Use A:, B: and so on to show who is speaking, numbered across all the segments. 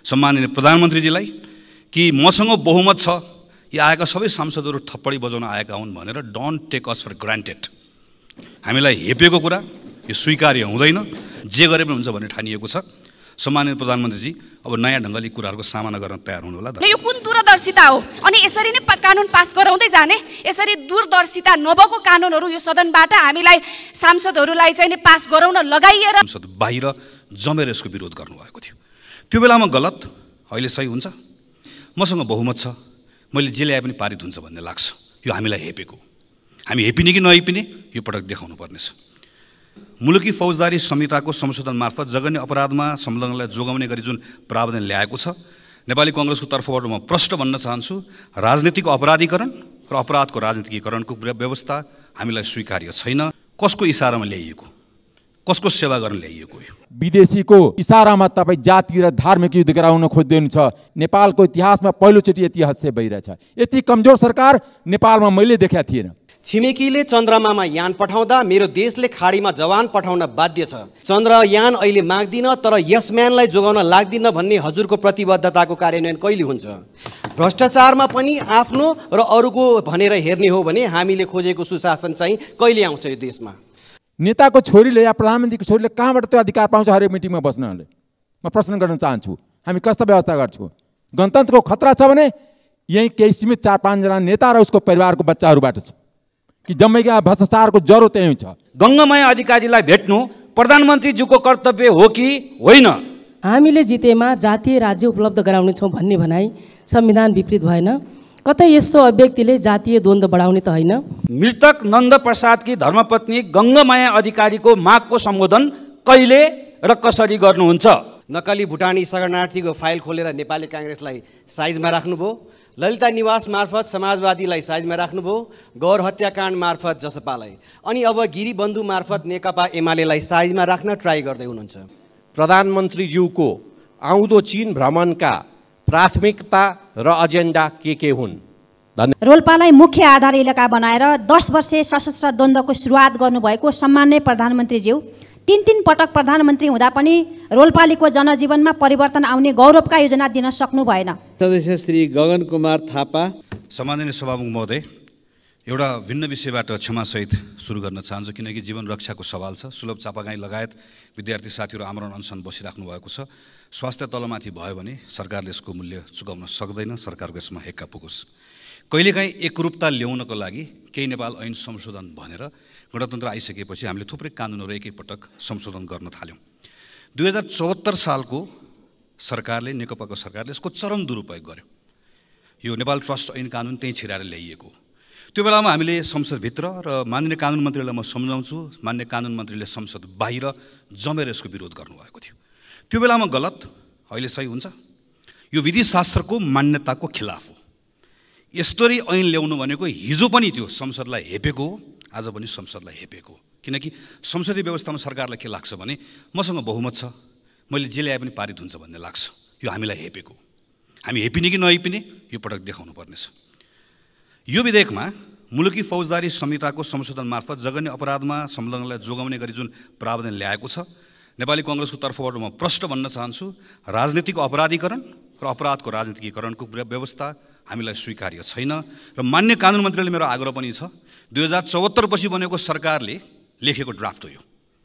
A: सम्माननीय प्रधानमन्त्रीजीलाई कि मसँग बहुमत छ, यी आएका सबै सांसदहरू थप्पडी बजाउन आएका हुन् भनेर don't take us for granted. हामीलाई हेपेको कुरा यो स्वीकार्य हुँदैन, जे गरे पनि हुन्छ भन्ने ठानिएको छ। सम्माननीय प्रधानमन्त्रीजी, अब नयाँ ढङ्गले कुराहरूको सामना गर्न तयार हुनु होला।
B: यो कुन दूरदर्शिता हो? अनि यसरी नै कानुन पास गराउँदै जाने, यसरी दूरदर्शिता नभएको कानुनहरू यो सदनबाट हामीलाई सांसदहरूलाई चाहिँ नि पास गराउन लगाइएर
A: सांसद बाहिर जमेर यसको विरोध गर्नुभएको थियो। त्यो बेलामा गलत, अहिले सही हुन्छ। मसँग बहुमत छ, मैले जे ल्याए पनि पारित हुन्छ भन्ने लाग्छ। यो हामीलाई हेपेको, हामी हेपिने कि नहेपिने यो पटक देखाउनु पर्नेछ। मुलुकी फौजदारी संहिताको संशोधन मार्फत जघन्य अपराधमा संलग्नलाई जोगाउने गरी जुन प्रावधान ल्याएको छ, नेपाली कांग्रेसको तर्फबाट म प्रष्ट भन्न चाहन्छु, राजनीतिक अपराधीकरण र अपराधको राजनीतिकीकरणको व्यवस्था हामीलाई स्वीकार्य छैन। कसको इशारामा ल्याइएको, कसको सेवा गर्न ल्याइएको हो?
C: विदेशीको इशारामा तपाईँ जाति र धार्मिक युद्ध गराउन खोज्दै हुनुहुन्छ। नेपालको इतिहासमा पहिलोचोटि यति हास्य भइरहेछ। यति कमजोर सरकार नेपालमा मैले देखेको थिएन।
D: छिमेकीले चन्द्रमामा यान पठाउँदा मेरो देशले खाडीमा जवान पठाउन बाध्य छ। चन्द्रयान अहिले माग्दिन, तर यस म्यानलाई जोगाउन लाग्दिन भन्ने हजुरको प्रतिबद्धताको कार्यान्वयन कहिले हुन्छ? भ्रष्टाचारमा पनि आफ्नो र अरूको भनेर हेर्ने हो भने हामीले खोजेको सुशासन चाहिँ कहिले आउँछ यो देशमा?
C: नेताको छोरीले या प्रधानमन्त्रीको छोरीले कहाँबाट त्यो अधिकार पाउँछ हरेक मिटिङमा बस्नले? म प्रश्न गर्न चाहन्छु, हामी कस्ता व्यवस्था गर्छौँ? गणतन्त्रको खतरा छ भने यही केही सीमित 4-5 जना नेता र उसको परिवारको बच्चाहरूबाट छ कि जम्मैका भ्रष्टाचारको जरो त्यही हुन्छ।
E: गङ्गामाया अधिकारीलाई भेट्नु प्रधानमन्त्रीज्यूको कर्तव्य हो कि होइन?
F: हामीले जितेमा जातीय राज्य उपलब्ध गराउनेछौँ भन्ने भनाइ संविधान विपरीत भएन? कतै यस्तो अभिव्यक्तिले जातीय द्वन्द्व बढाउने त होइन?
E: मृतक नन्द प्रसादकी धर्मपत्नी गङ्गामाया अधिकारीको मागको सम्बोधन कहिले र कसरी गर्नुहुन्छ?
D: नक्कली भुटानी शरणार्थीको फाइल खोलेर नेपाली कांग्रेसलाई साइजमा राख्नुभयो, ललिता निवास मार्फत समाजवादीलाई साइजमा राख्नुभयो, गौर हत्याकाण्ड मार्फत जसपालाई, अनि अब गिरिबन्धु मार्फत नेकपा एमालेलाई साइजमा राख्न ट्राई गर्दै हुनुहुन्छ।
G: प्रधानमन्त्रीज्यूको आउँदो चीन भ्रमणका प्राथमिकता र एजेन्डा के हुन्?
H: रोल्पालाई मुख्य आधार इलाका बनाएर 10 वर्षे सशस्त्र द्वन्द्वको सुरुवात गर्नुभएको सम्माननीय प्रधानमन्त्रीज्यू 3 पटक प्रधानमन्त्री हुँदा पनि रोल्पालीको जनजीवनमा परिवर्तन आउने गौरवका योजना दिन सक्नु भएन।
I: सदस्य श्री गगन कुमार थापा।
A: सम्माननीय सभामुख महोदय, एउटा भिन्न विषयबाट क्षमासहित सुरु गर्न चाहन्छु, किनकि जीवन रक्षाको सवाल छ। सुलभ चापागाई लगायत विद्यार्थी साथीहरू आमरण अनसन बसिराख्नु भएको छ। स्वास्थ्य तलमाथि भयो भने सरकारले यसको मूल्य चुकाउन सक्दैन, सरकारको यसमा हेक्का पुगोस्। कहिलेकाहीँ एकरूपता ल्याउनको लागि केही नेपाल ऐन संशोधन भनेर गणतन्त्र आइसकेपछि हामीले थुप्रै कानुनहरू एकैपटक संशोधन गर्न थाल्यौँ। 2074 सालको सरकारले, नेकपाको सरकारले यसको चरम दुरुपयोग गर्यो। यो नेपाल ट्रस्ट ऐन कानुन त्यहीँ छिराएर ल्याइएको। त्यो बेलामा हामीले संसदभित्र र माननीय कानुन मन्त्रीलाई म सम्झाउँछु, माननीय कानुन मन्त्रीले संसद बाहिर जमेर यसको विरोध गर्नुभएको थियो। त्यो बेलामा गलत, अहिले सही हुन्छ। यो विधिशास्त्रको मान्यताको खिलाफ हो। यस्तरी ऐन ल्याउनु भनेको हिजो पनि त्यो संसदलाई हेपेको हो, आज पनि संसदलाई हेपेको हो। किनकि संसदीय व्यवस्थामा सरकारलाई के लाग्छ भने मसँग बहुमत छ, मैले जे ल्याए पनि पारित हुन्छ भन्ने लाग्छ। यो हामीलाई हेपेको, हामी हेपिने कि नहेपिने यो पटक देखाउनु पर्नेछ। यो विधेयकमा मुलुकी फौजदारी संहिताको संशोधन मार्फत जघन्य अपराधमा संलग्नलाई जोगाउने गरी जुन प्रावधान ल्याएको छ, नेपाली कांग्रेसको तर्फबाट म प्रष्ट भन्न चाहन्छु, राजनीतिक अपराधीकरण र अपराधको राजनीतिकीकरणको व्यवस्था हामीलाई स्वीकार्य छैन। र मान्य कानुन मन्त्रीले मेरो आग्रह पनि छ, 2074 पछि बनेको सरकारले लेखेको ड्राफ्ट हो यो,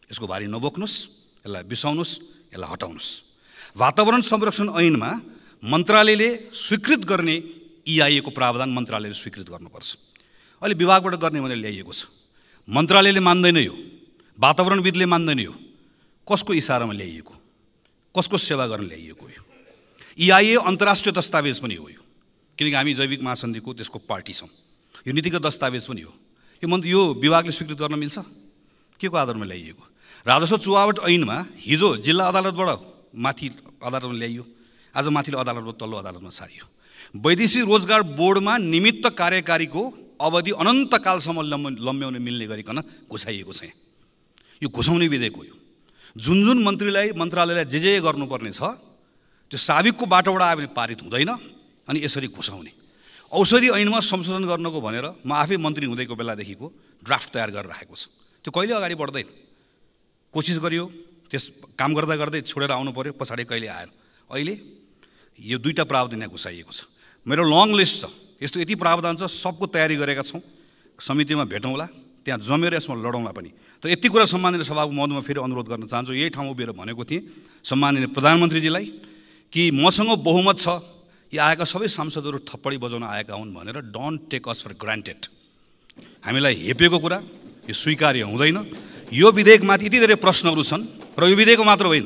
A: यसको भारी नबोक्नुहोस्, यसलाई बिसाउनुहोस्, यसलाई हटाउनुहोस्। वातावरण संरक्षण ऐनमा मन्त्रालयले स्वीकृत गर्ने EIA को प्रावधान मन्त्रालयले स्वीकृत गर्नुपर्छ। अहिले विभागबाट गर्ने भनेर ल्याइएको छ, मन्त्रालयले मान्दैन, यो वातावरणविदले मान्दैन। यो कसको इशारामा ल्याइएको, कसको सेवा गर्न ल्याइएको यो? EIA अन्तर्राष्ट्रिय दस्तावेज पनि हो यो, किनकि हामी जैविक महासन्धिको त्यसको पार्टी छौँ। यो नीतिगत दस्तावेज पनि हो। यो विभागले स्वीकृत गर्न मिल्छ? के को आधारमा ल्याइएको? राजस्व चुहावट ऐनमा हिजो जिल्ला अदालतबाट माथि अदालतमा ल्याइयो, आज माथिल्लो अदालतबाट तल्लो अदालतमा सारियो। वैदेशिक रोजगार बोर्डमा निमित्त कार्यकारीको अवधि अनन्तकालसम्म लम्ब्याउन मिल्ने गरिकन घुसाइएको छ। यो घुसाउने विधेयक हो। यो जुन मन्त्रालयलाई जे गर्नुपर्ने छ त्यो साबिकको बाटोबाट आयो भने पारित हुँदैन, अनि यसरी घुसाउने। औषधि ऐनमा संशोधन गर्नको भनेर म आफै मन्त्री हुँदैको बेलादेखिको ड्राफ्ट तयार गरेर राखेको छ। त्यो कहिले अगाडि बढ्दैन। कोसिस गरियो, त्यस काम गर्दा गर्दै छोडेर आउनु पर्यो, पछाडि कहिले आएन। अहिले यो दुईटा प्रावधान यहाँ घुसाइएको छ। मेरो लङ लिस्ट छ, यस्तो यति प्रावधान छ, सबको तयारी गरेका छौँ। समितिमा भेटौँला, त्यहाँ जमेर यसमा लडौँला पनि। तर यति कुरा सम्माननीय सभाको महोदयमा फेरि अनुरोध गर्न चाहन्छु, यही ठाउँमा उभिएर भनेको थिएँ सम्माननीय प्रधानमन्त्रीजीलाई कि मसँग बहुमत छ, यी आएका सबै सांसदहरू थप्पडी बजाउन आएका हुन् भनेर don't take us for granted. हामीलाई हेपेको कुरा यो स्वीकार्य हुँदैन। यो विधेयकमाथि यति धेरै प्रश्नहरू छन् र यो विधेयक मात्र होइन,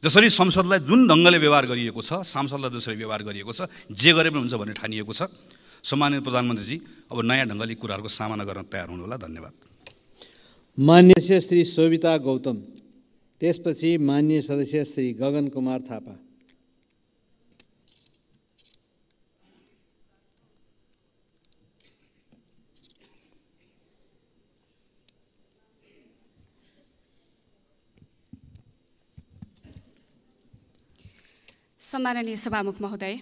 A: जसरी संसदलाई जुन ढङ्गले व्यवहार गरिएको छ, सांसदलाई जसरी व्यवहार गरिएको छ, जे गरे पनि हुन्छ भन्ने ठानिएको छ। सम्माननीय प्रधानमन्त्रीजी अब नयाँ ढङ्गले कुराहरूको सामना गर्न तयार हुनुहोला। धन्यवाद।
I: मान्य सदस्य श्री शोभिता गौतम, त्यसपछि मान्य सदस्य श्री गगन कुमार थापा।
B: सम्माननीय सभामुख महोदय,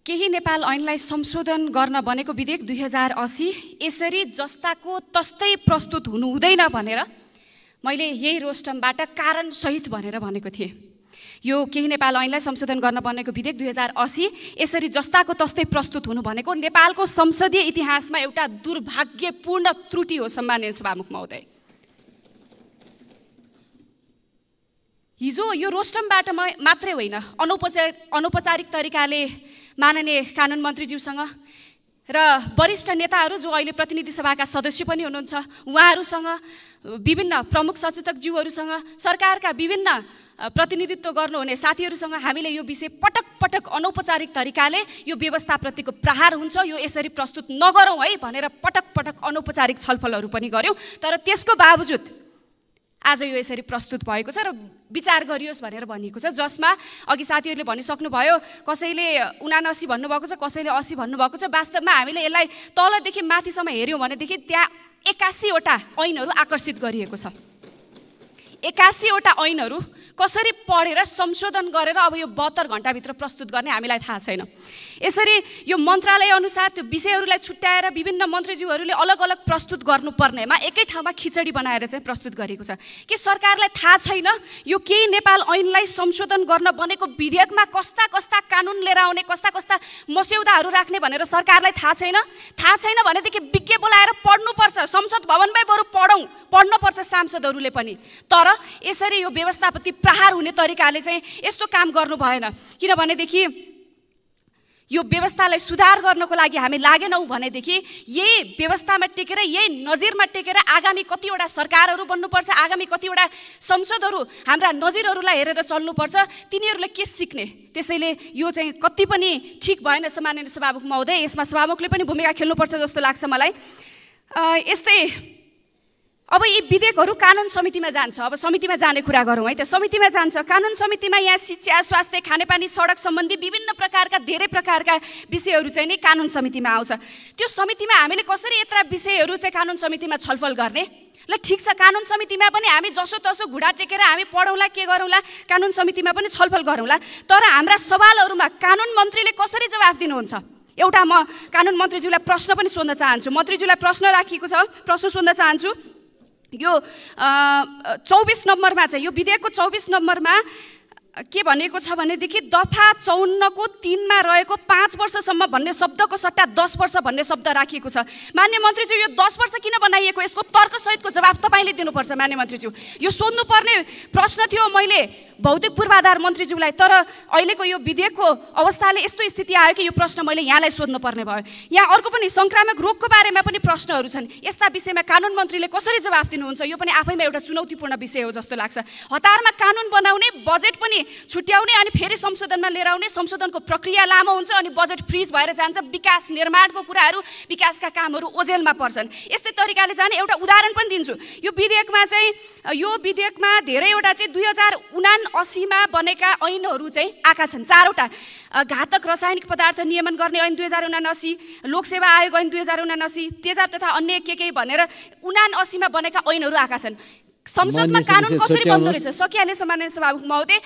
B: केही नेपाल ऐनलाई संशोधन गर्न बनेको विधेयक 2080 यसरी जस्ताको तस्तै प्रस्तुत हुनु हुँदैन भनेर मैले यही रोस्टमबाट कारणसहित भनेर भनेको थिएँ। यो केही नेपाल ऐनलाई संशोधन गर्न बनेको विधेयक 2080 यसरी जस्ताको तस्तै प्रस्तुत हुनु भनेको नेपालको संसदीय इतिहासमा एउटा दुर्भाग्यपूर्ण त्रुटि हो। सम्माननीय सभामुख महोदय, हिजो यो रोस्टमबाट मात्रै होइन, अनौपचारिक तरिकाले माननीय कानुन मन्त्रीज्यूसँग र वरिष्ठ नेताहरू जो अहिले प्रतिनिधि सभाका सदस्य पनि हुनुहुन्छ, उहाँहरूसँग, विभिन्न प्रमुख सचेतकज्यूहरूसँग, सरकारका विभिन्न प्रतिनिधित्व गर्नुहुने साथीहरूसँग हामीले यो विषय पटक पटक अनौपचारिक तरिकाले यो व्यवस्थाप्रतिको प्रहार हुन्छ, यो यसरी प्रस्तुत नगरौँ है भनेर पटक पटक अनौपचारिक छलफलहरू पनि गऱ्यौँ। तर त्यसको बावजुद आज यो यसरी प्रस्तुत भएको छ र विचार गरियोस् भनेर भनिएको छ, जसमा अघि साथीहरूले भनिसक्नुभयो, कसैले 79 भन्नुभएको छ, कसैले 80 भन्नुभएको छ। वास्तवमा हामीले यसलाई तलदेखि माथिसम्म हेऱ्यौँ भनेदेखि त्यहाँ 81 वटा ऐनहरू आकर्षित गरिएको छ। 81 वटा ऐनहरू कसरी पढेर संशोधन गरेर अब यो 72 घण्टाभित्र प्रस्तुत गर्ने हामीलाई थाहा छैन। यसरी यो मन्त्रालय अनुसार त्यो विषयहरूलाई छुट्याएर विभिन्न मन्त्रीज्यूहरूले अलग अलग प्रस्तुत गर्नुपर्नेमा एकै ठाउँमा खिचडी बनाएर चाहिँ प्रस्तुत गरेको छ। के सरकारलाई थाहा छैन यो केही नेपाल ऐनलाई संशोधन गर्न बनेको विधेयकमा कस्ता कस्ता कानुन लिएर आउने, कस्ता कस्ता मस्यौदाहरू राख्ने भनेर सरकारलाई थाहा छैन? थाहा छैन भनेदेखि विज्ञ बोलाएर पढ्नुपर्छ, संसद भवनमै बरु पढ्नुपर्छ सांसदहरूले पनि। तर यसरी यो व्यवस्थापति प्रहार हुने तरिकाले चाहिँ यस्तो काम गर्नु भएन। किनभनेदेखि यो व्यवस्थालाई सुधार गर्नको लागि हामी लागेनौँ भनेदेखि यही व्यवस्थामा टेकेर, यही नजिरमा टेकेर आगामी कतिवटा सरकारहरू बन्नुपर्छ, आगामी कतिवटा संसदहरू हाम्रा नजिरहरूलाई हेरेर चल्नुपर्छ, तिनीहरूले के सिक्ने? त्यसैले यो चाहिँ कति पनि ठिक भएन। सम्माननीय सभामुख महोदय, यसमा सभामुखले पनि भूमिका खेल्नुपर्छ जस्तो लाग्छ मलाई। यस्तै अब यी विधेयकहरू कानुन समितिमा जान्छ। अब समितिमा जाने कुरा गरौँ है, त समितिमा जान्छ। कानुन समितिमा यहाँ शिक्षा, स्वास्थ्य, खानेपानी, सडक सम्बन्धी विभिन्न प्रकारका धेरै प्रकारका विषयहरू चाहिँ नि कानुन समितिमा आउँछ। त्यो समितिमा हामीले कसरी यत्र विषयहरू चाहिँ कानुन समितिमा छलफल गर्ने? ल ठिक छ, कानुन समितिमा पनि हामी जसो तसो घुँडा टेकेर हामी पढौँला, के गरौँला, कानुन समितिमा पनि छलफल गरौँला। तर हाम्रा सवालहरूमा कानुन मन्त्रीले कसरी जवाफ दिनुहुन्छ? एउटा म कानुन मन्त्रीज्यूलाई प्रश्न पनि सोध्न चाहन्छु। मन्त्रीज्यूलाई प्रश्न राखिएको छ, प्रश्न सोध्न चाहन्छु। यो 24 नम्बरमा चाहिँ, यो विधेयकको 24 नम्बरमा के भनेको छ भनेदेखि दफा 54 को 3 मा रहेको 5 वर्षसम्म भन्ने शब्दको सट्टा 10 वर्ष भन्ने शब्द राखिएको छ। मान्य मन्त्रीज्यू, यो 10 वर्ष किन बनाइएको? यसको तर्कसहितको जवाफ तपाईँले दिनुपर्छ मान्य मन्त्रीज्यू। यो सोध्नुपर्ने प्रश्न थियो मैले भौतिक पूर्वाधार मन्त्रीज्यूलाई। तर अहिलेको यो विधेयकको अवस्थाले यस्तो स्थिति आयो कि यो प्रश्न मैले यहाँलाई सोध्नुपर्ने भयो। यहाँ अर्को पनि संक्रामक रोगको बारेमा पनि प्रश्नहरू छन्। यस्ता विषयमा कानुन मन्त्रीले कसरी जवाफ दिनुहुन्छ? यो पनि आफैमा एउटा चुनौतीपूर्ण विषय हो जस्तो लाग्छ। हतारमा कानुन बनाउने, बजेट पनि छुट्याउने अनि फेरि संशोधनमा लिएर आउने, संशोधनको प्रक्रिया लामो हुन्छ अनि बजेट फ्रिज भएर जान्छ, विकास निर्माणको कुराहरू, विकासका कामहरू ओझेलमा पर्छन्। यस्तै तरिकाले जाने एउटा उदाहरण पनि दिन्छु। यो विधेयकमा धेरैवटा चाहिँ 2079 मा बनेका ऐनहरू चाहिँ आएका छन्। 4 वटा घातक रासायनिक पदार्थ नियमन गर्ने ऐन 2079, लोकसेवा आयोग ऐन 2079, तेजाब तथा अन्य के भनेर 79 मा बनेका ऐनहरू आएका छन्। संसदमा कानुन कसरी बन्दो रहेछ? सकिहाल्ने सम्माननीय सभामुख महोदय,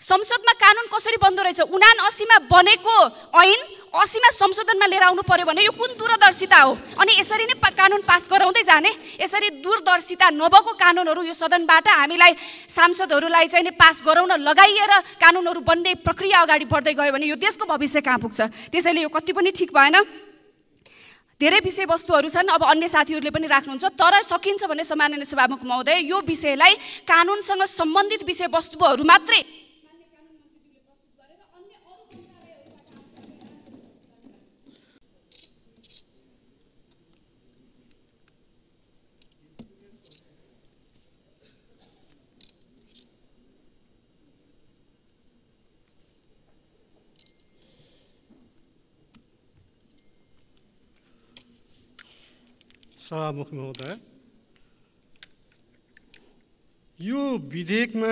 B: संसदमा कानुन कसरी बन्दो रहेछ? 79 मा बनेको ऐन 80मा संशोधनमा लिएर आउनु पर्यो भने यो कुन दूरदर्शिता हो? अनि यसरी नै कानुन पास गराउँदै जाने, यसरी दूरदर्शिता नभएको कानुनहरू यो सदनबाट हामीलाई सांसदहरूलाई चाहिँ नि पास गराउन लगाइएर कानुनहरू बन्ने प्रक्रिया अगाडि बढ्दै गयो भने यो देशको भविष्य कहाँ पुग्छ? त्यसैले यो कति पनि ठिक भएन। धेरै विषयवस्तुहरू छन्, अब अन्य साथीहरूले पनि राख्नुहुन्छ, तर सकिन्छ भने सम्माननीय सभामुख महोदय यो विषयलाई कानुनसँग सम्बन्धित विषयवस्तुहरू मात्रै
J: सभामुख महोदय, यो विधेयकमा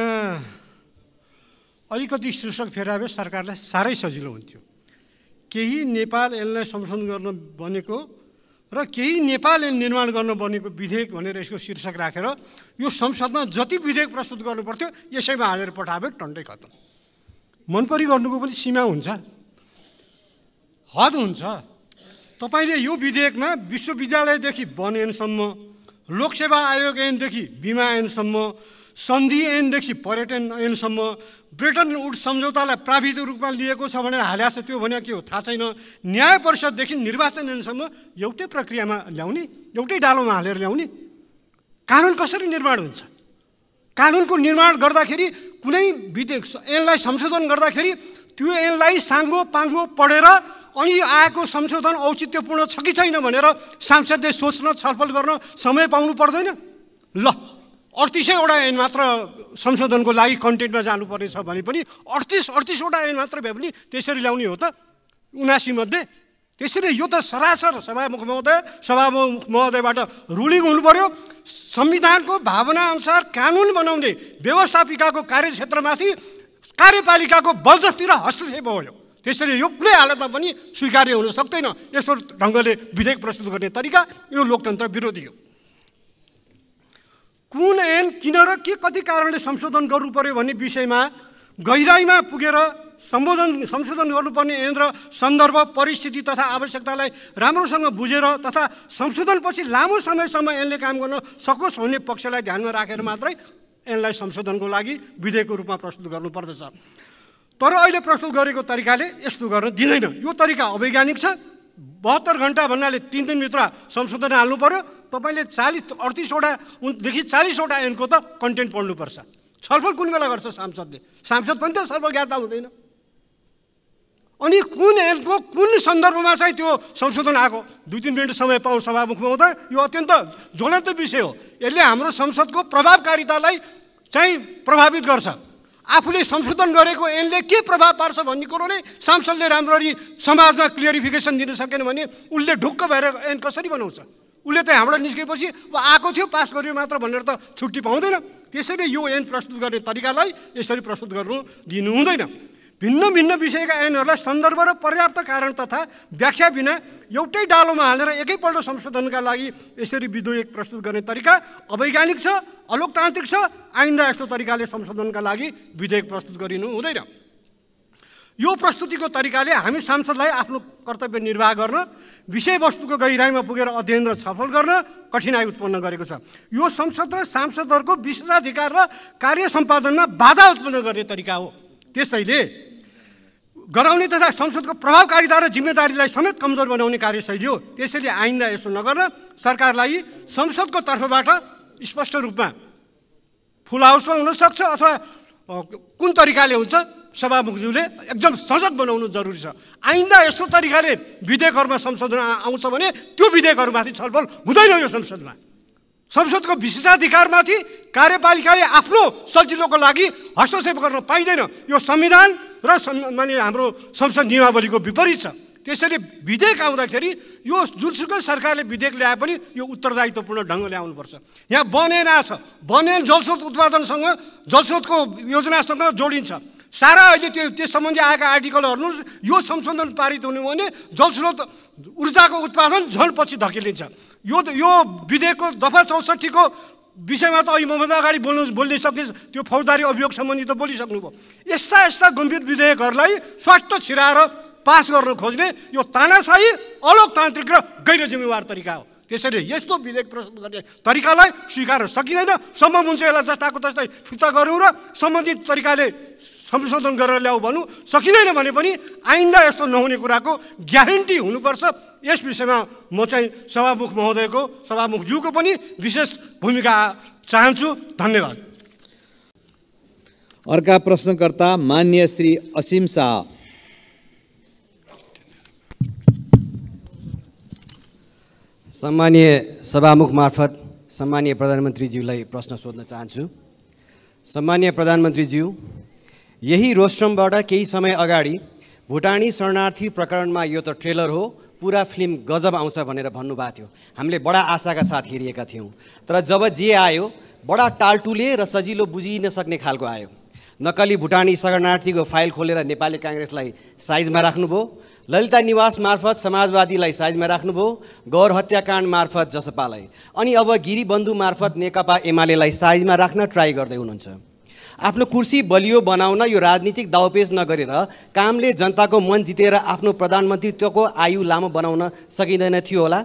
J: अलिकति शीर्षक फेराए सरकारलाई साह्रै सजिलो हुन्थ्यो। केही नेपाल ऐनलाई संशोधन गर्न बनेको र केही नेपाल ऐन निर्माण गर्न बनेको विधेयक भनेर यसको शीर्षक राखेर यो संसदमा जति विधेयक प्रस्तुत गर्नु पर्थ्यो यसैमा हालेर पठाए टन्डै खतम। मनपरी गर्नुको पनि सीमा हुन्छ, हद हुन्छ। तपाईले यो विधेयकमा विश्वविद्यालयदेखि वन ऐनसम्म, लोकसेवा आयोग ऐनदेखि बिमा ऐनसम्म, सन्धि ऐनदेखि पर्यटन ऐनसम्म, ब्रेटन वुड्स सम्झौतालाई प्राविधिक रूपमा लिएको छ भनेर हाल्या छ, त्यो भने के हो थाहा छैन, न्याय परिषददेखि निर्वाचन ऐनसम्म एउटै प्रक्रियामा ल्याउने, एउटै डालोमा हालेर ल्याउने। कानुन कसरी निर्माण हुन्छ? कानुनको निर्माण गर्दाखेरि कुनै विधेयक ऐनलाई संशोधन गर्दाखेरि त्यो ऐनलाई साङ्गो पाङ्गो पढेर अनि आएको संशोधन औचित्यपूर्ण छ कि छैन भनेर सांसदले सोच्न छलफल गर्न समय पाउनु पर्दैन? ल 38वटा ऐन मात्र संशोधनको लागि कन्टेन्टमा जानुपर्ने छ भने पनि 38वटा ऐन मात्र भए पनि त्यसरी ल्याउने हो त 79 मध्ये? त्यसरी यो त सरासर सभामुख महोदयबाट रुलिङ हुनु पर्यो। संविधानको भावना अनुसार कानुन बनाउने व्यवस्थापिकाको कार्यक्षेत्रमाथि कार्यपालिकाको बलजफ्ती र हस्तक्षेप हो। त्यसरी यो कुनै हालतमा पनि स्वीकार्य हुन सक्दैन। यस्तो ढङ्गले विधेयक प्रस्तुत गर्ने तरिका यो लोकतन्त्र विरोधी हो। कुन ऐन किन र के कति कारणले संशोधन गर्नु पर्यो भन्ने विषयमा गहिराइमा पुगेर संशोधन गर्नुपर्ने ऐन र सन्दर्भ परिस्थिति तथा आवश्यकतालाई राम्रोसँग बुझेर तथा संशोधनपछि लामो समयसम्म ऐनले काम गर्न सकोस् भन्ने पक्षलाई ध्यानमा राखेर मात्रै ऐनलाई संशोधनको लागि विधेयकको रूपमा प्रस्तुत गर्नुपर्दछ। तर अहिले प्रस्तुत गरेको तरिकाले यस्तो गर्न दिँदैन। यो तरिका अवैज्ञानिक छ। 72 घण्टा भन्नाले 3 दिनभित्र संशोधन हाल्नु पर्यो। तपाईँले 38वटादेखि 40वटा ऐनको त कन्टेन्ट पढ्नुपर्छ। छलफल कुन बेला गर्छ सांसदले? सांसद पनि त सर्वज्ञता हुँदैन। अनि कुन ऐनको कुन सन्दर्भमा चाहिँ त्यो संशोधन आएको 2-3 मिनट समय पाउँ सभामुख महोदय, यो अत्यन्त ज्वलन्त विषय हो। यसले हाम्रो संसदको प्रभावकारितालाई चाहिँ प्रभावित गर्छ। आफूले संशोधन गरेको ऐनले के प्रभाव पार्छ भन्ने कुरो नै सांसदले राम्ररी समाजमा क्लियरिफिकेसन दिन सकेन भने उसले ढुक्क भएर ऐन कसरी बनाउँछ? उसले त हाम्रो निस्केपछि आएको थियो पास गर्यो मात्र भनेर त छुट्टी पाउँदैन। त्यसैले यो ऐन प्रस्तुत गर्ने तरिकालाई यसरी प्रस्तुत गर्नु दिनु हुँदैन। भिन्न भिन्न विषयका ऐनहरूलाई सन्दर्भ र पर्याप्त कारण तथा व्याख्या बिना एउटै डालोमा हालेर एकैपल्ट संशोधनका लागि यसरी विधेयक प्रस्तुत गर्ने तरिका अवैज्ञानिक छ, अलोकतान्त्रिक छ। आइन्दा यस्तो तरिकाले संशोधनका लागि विधेयक प्रस्तुत गरिनु हुँदैन। यो प्रस्तुतिको तरिकाले हामी सांसदलाई आफ्नो कर्तव्य निर्वाह गर्न, विषयवस्तुको गहिराइमा पुगेर अध्ययन र छलफल गर्न कठिनाइ उत्पन्न गरेको छ। यो संसद र सांसदहरूको विशेषाधिकार र कार्य सम्पादनमा बाधा उत्पन्न गर्ने तरिका हो। त्यसैले गराउने तथा संसदको प्रभावकारिता र जिम्मेदारीलाई समेत कमजोर बनाउने कार्यशैली हो। त्यसैले आइन्दा यसो नगर्न संसदलाई संसदको तर्फबाट स्पष्ट रूपमा फुल हाउसमा हुनसक्छ अथवा कुन तरिकाले हुन्छ सभामुखज्यूले एकदम सजग बनाउनु जरुरी छ। आइन्दा यस्तो तरिकाले विधेयकहरूमा संशोधन आउँछ भने त्यो विधेयकहरूमाथि छलफल हुँदैन। यो संसदमा संसदको विशेषाधिकारमाथि कार्यपालिकाले आफ्नो सजिलोको लागि हस्तक्षेप गर्न पाइँदैन। यो संविधान र हाम्रो संसद नियमावलीको विपरीत छ। त्यसैले विधेयक आउँदाखेरि यो जुनसुकै सरकारले विधेयक ल्याए पनि यो उत्तरदायित्वपूर्ण ढङ्गले आउनुपर्छ। यहाँ वन ऐन आछ, वन ऐन जलस्रोत उत्पादनसँग जलस्रोतको योजनासँग जोडिन्छ। सारा अहिले त्यस सम्बन्धी आएका आर्टिकलहरू यो संशोधन पारित हुनु भने जलस्रोत ऊर्जाको उत्पादन झन् पछि धकेलिन्छ। यो विधेयकको दफा 64 को विषयमा त अहिले मभन्दा अगाडि बोलिसके, त्यो फौजदारी अभियोग सम्बन्धी त बोलिसक्नुभयो। यस्ता गम्भीर विधेयकहरूलाई स्वाट्ट छिराएर पास गर्न खोज्ने यो तानाशाही, अलोकतान्त्रिक र गैर जिम्मेवार तरिका हो। त्यसैले यस्तो विधेयक प्रस्तुत गर्ने तरिकालाई स्वीकार्न सकिँदैन। सम्भव हुन्छ यसलाई जस्ताको तस्तै फिर्ता गरौँ र सम्बन्धित तरिकाले संशोधन गरेर ल्याऊ भन्नु सकिँदैन भने पनि आइन्दा यस्तो नहुने कुराको ग्यारेन्टी हुनुपर्छ। यस विषयमा म चाहिँ सभामुख महोदयको, सभामुखज्यूको पनि विशेष भूमिका चाहन्छु। धन्यवाद।
I: अर्का प्रश्नकर्ता माननीय श्री असीम शाह।
D: सम्मानीय सभामुख मार्फत सम्मानीय प्रधानमन्त्रीज्यूलाई प्रश्न सोध्न चाहन्छु। सम्मानीय प्रधानमन्त्रीज्यू, यही रोस्ट्रमबाट केही समय अगाडि भुटानी शरणार्थी प्रकरणमा यो त ट्रेलर हो, पुरा फिल्म गजब आउँछ भनेर भन्नुभएको थियो। हामीले बडा आशाका साथ हेरिएका थियौँ। तर जब जे आयो बडा टालटुले र सजिलो बुझिन सक्ने खालको आयो। नक्कली भुटानी शरणार्थीको फाइल खोलेर नेपाली काङ्ग्रेसलाई साइजमा राख्नुभयो, ललिता निवास मार्फत समाजवादीलाई साइजमा राख्नुभयो, गौर हत्याकाण्ड मार्फत जसपालाई, अनि अब गिरिबन्धु मार्फत नेकपा एमालेलाई साइजमा राख्न ट्राई गर्दै हुनुहुन्छ। आफ्नो कुर्सी बलियो बनाउन यो राजनीतिक दाउपेच नगरेर कामले जनताको मन जितेर आफ्नो प्रधानमन्त्रीत्वको आयु लामो बनाउन सकिँदैन थियो होला?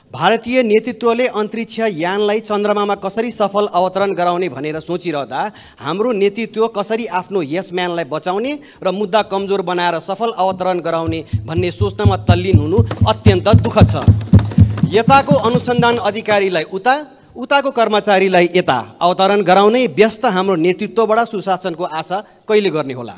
D: भारतीय नेतृत्वले अन्तरिक्ष यानलाई चन्द्रमामा कसरी सफल अवतरण गराउने भनेर सोचिरहँदा हाम्रो नेतृत्व कसरी आफ्नो यसम्यानलाई बचाउने र मुद्दा कमजोर बनाएर सफल अवतरण गराउने भन्ने सोच्नमा तल्लीन हुनु अत्यन्त दुःखद छ। यताको अनुसन्धान अधिकारीलाई उताको कर्मचारीलाई यता अवतरण गराउने व्यस्त हाम्रो नेतृत्वबाट सुशासनको आशा कहिले गर्ने होला?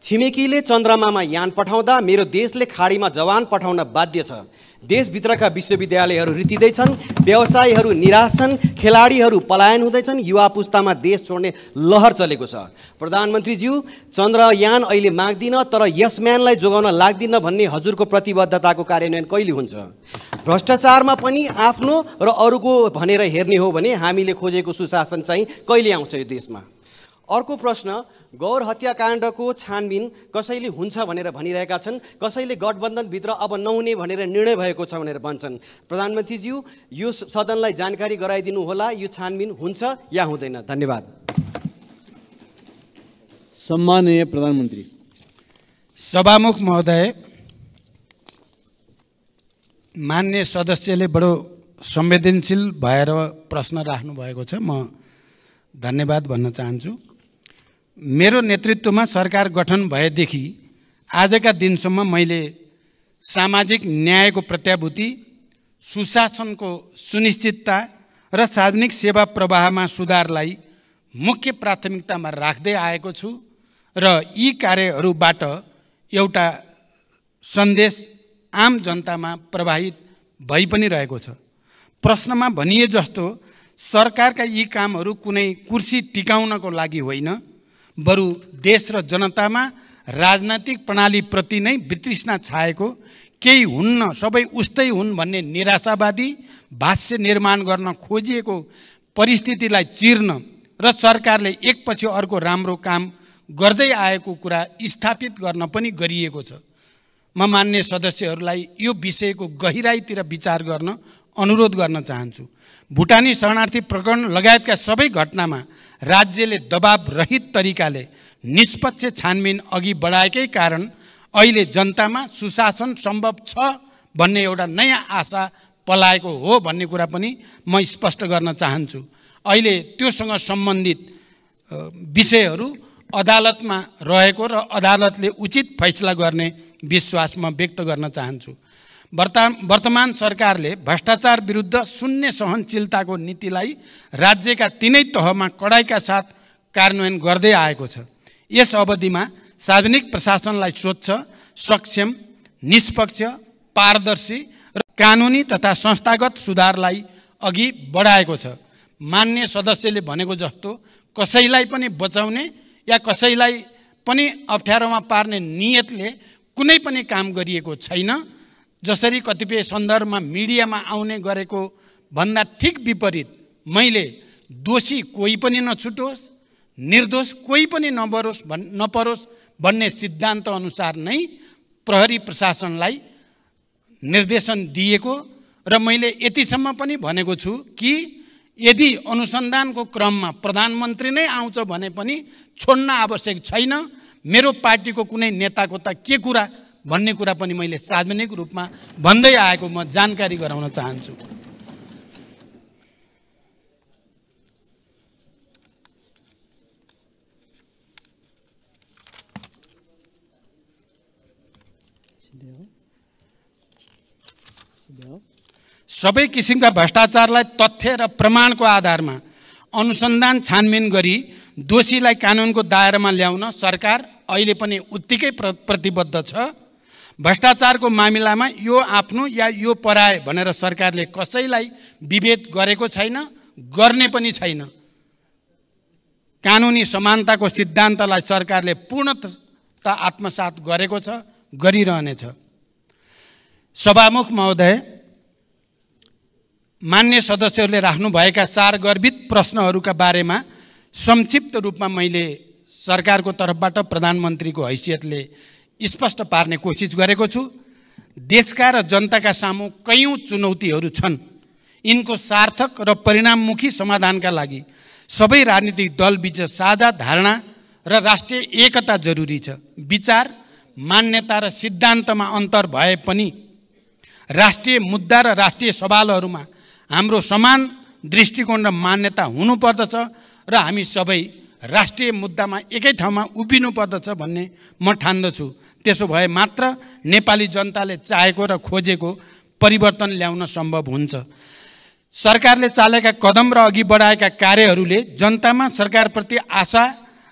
D: छिमेकीले चन्द्रमामा यान पठाउँदा मेरो देशले खाडीमा जवान पठाउन बाध्य छ। देशभित्रका विश्वविद्यालयहरू रित्तिँदैछन्, व्यवसायीहरू निराश छन्, खेलाडीहरू पलायन हुँदैछन्, युवा पुस्तामा देश छोड्ने लहर चलेको छ। प्रधानमन्त्रीज्यू, चन्द्रयान अहिले माग्दिन तर यसम्यानलाई जोगाउन लाग्दिन भन्ने हजुरको प्रतिबद्धताको कार्यान्वयन कहिले हुन्छ? भ्रष्टाचारमा पनि आफ्नो र अरूको भनेर हेर्ने हो भने हामीले खोजेको सुशासन चाहिँ कहिले आउँछ यो देशमा? अर्को प्रश्न, गौर हत्याकाण्डको छानबिन कसैले हुन्छ भनेर भनिरहेका छन्, कसैले गठबन्धनभित्र अब नहुने भनेर निर्णय भएको छ भनेर भन्छन्। प्रधानमन्त्रीज्यू, यो सदनलाई जानकारी गराइदिनु होला, यो छानबिन हुन्छ या हुँदैन? धन्यवाद।
I: सम्माननीय प्रधानमन्त्री।
E: सभामुख महोदय, मान्य सदस्यले बडो संवेदनशील भएर प्रश्न राख्नु भएको छ, म धन्यवाद भन्न चाहन्छु। मेरो नेतृत्वमा सरकार गठन भएदेखि आजका दिनसम्म मैले सामाजिक न्यायको प्रत्याभूति, सुशासनको सुनिश्चितता र सार्वजनिक सेवा प्रवाहमा सुधारलाई मुख्य प्राथमिकतामा राख्दै आएको छु र यी कार्यहरूबाट एउटा सन्देश आम जनतामा प्रवाहित भइ पनि रहेको छ। प्रश्नमा भनिए जस्तो सरकारका यी कामहरू कुनै कुर्सी टिकाउनको लागि होइन, बरु देश र जनतामा राजनैतिक प्रणालीप्रति नै वितृष्णा छाएको, केही हुन्न सबै उस्तै हुन् भन्ने निराशावादी भाष्य निर्माण गर्न खोजिएको परिस्थितिलाई चिर्न र सरकारले एकपछि अर्को राम्रो काम गर्दै आएको कुरा स्थापित गर्न पनि गरिएको छ। म मान्य सदस्यहरूलाई यो विषयको गहिराईतिर विचार गर्न अनुरोध गर्न चाहन्छु। भुटानी शरणार्थी प्रकरण लगायतका सबै घटनामा राज्यले दबाव रहित तरिकाले निष्पक्ष छानबिन अघि बढाएकै कारण अहिले जनतामा सुशासन सम्भव छ भन्ने एउटा नयाँ आशा पलाएको हो भन्ने कुरा पनि म स्पष्ट गर्न चाहन्छु। अहिले त्योसँग सम्बन्धित विषयहरू अदालतमा रहेको र अदालतले उचित फैसला गर्ने विश्वास म व्यक्त गर्न चाहन्छु। वर्तमान सरकारले भ्रष्टाचार विरुद्ध शून्य सहनशीलताको नीतिलाई राज्यका तीनै तहमा कडाइका साथ कार्यान्वयन गर्दै आएको छ। यस अवधिमा सार्वजनिक प्रशासनलाई स्वच्छ, सक्षम, निष्पक्ष, पारदर्शी र कानुनी तथा संस्थागत सुधारलाई अघि बढाएको छ। मान्य सदस्यले भनेको जस्तो कसैलाई पनि बचाउने या कसैलाई पनि अप्ठ्यारोमा पार्ने नियतले कुनै पनि काम गरिएको छैन। जसरी कतिपय सन्दर्भमा मिडियामा आउने गरेको भन्दा ठिक विपरीत मैले दोषी कोही पनि नछुटोस्, निर्दोष कोही पनि नपरोस् भन्ने सिद्धान्त अनुसार नै प्रहरी प्रशासनलाई निर्देशन दिएको र मैले यतिसम्म पनि भनेको छु कि यदि अनुसन्धानको क्रममा प्रधानमन्त्री नै आउँछ भने पनि छोड्न आवश्यक छैन। मेरो पार्टीको कुनै नेताको त के कुरा भन्ने कुरा पनि मैले सार्वजनिक रूपमा भन्दै आएको म जानकारी गराउन चाहन्छु। सबै किसिमका भ्रष्टाचारलाई तथ्य र प्रमाणको आधारमा अनुसन्धान छानबिन गरी दोषीलाई कानुनको दायरामा ल्याउन सरकार अहिले पनि उत्तिकै प्रतिबद्ध छ। भ्रष्टाचारको मामिलामा यो आफ्नो या यो पराए भनेर सरकारले कसैलाई विभेद गरेको छैन, गर्ने पनि छैन। कानुनी समानताको सिद्धान्तलाई सरकारले पूर्णतः आत्मसात गरेको छ, गरिरहनेछ। सभामुख महोदय, मान्य सदस्यहरूले राख्नुभएका सारगर्भित प्रश्नहरूका बारेमा संक्षिप्त रूपमा मैले सरकारको तर्फबाट प्रधानमन्त्रीको हैसियतले स्पष्ट पार्ने कोसिस गरेको छु। देशका र जनताका सामु कयौं चुनौतीहरू छन्। यिनको सार्थक र परिणाममुखी समाधानका लागि सबै राजनीतिक दलबीच साझा धारणा र राष्ट्रिय एकता जरुरी छ। विचार, मान्यता र सिद्धान्तमा अन्तर भए पनि राष्ट्रिय मुद्दा र राष्ट्रिय सवालहरूमा हाम्रो समान दृष्टिकोण र मान्यता हुनुपर्दछ र हामी सबै राष्ट्रिय मुद्दामा एकै ठाउँमा उभिनुपर्दछ भन्ने म ठान्दछु। त्यसो भए मात्र नेपाली जनताले चाहेको र खोजेको परिवर्तन ल्याउन सम्भव हुन्छ। सरकारले चालेका कदम र अघि बढाएका कार्यहरूले जनतामा सरकारप्रति आशा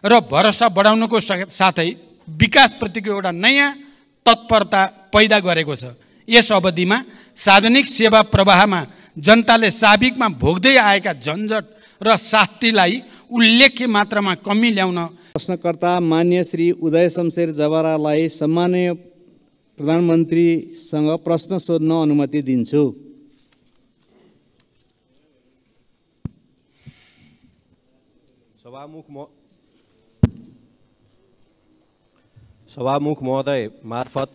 E: र भरोसा बढाउनुको साथै विकासप्रतिको एउटा नयाँ तत्परता पैदा गरेको छ। यस अवधिमा सार्वजनिक सेवा प्रवाहमा जनताले साविकमा भोग्दै आएका झन्झट र शास्तिलाई उल्लेख्य मात्रामा कमी ल्याउन
I: प्रश्नकर्ता मान्य श्री उदय शमशेर जवारालाई सम्माननीय प्रधानमन्त्रीसँग प्रश्न सोध्न अनुमति दिन्छु।
G: सभामुख महोदय मार्फत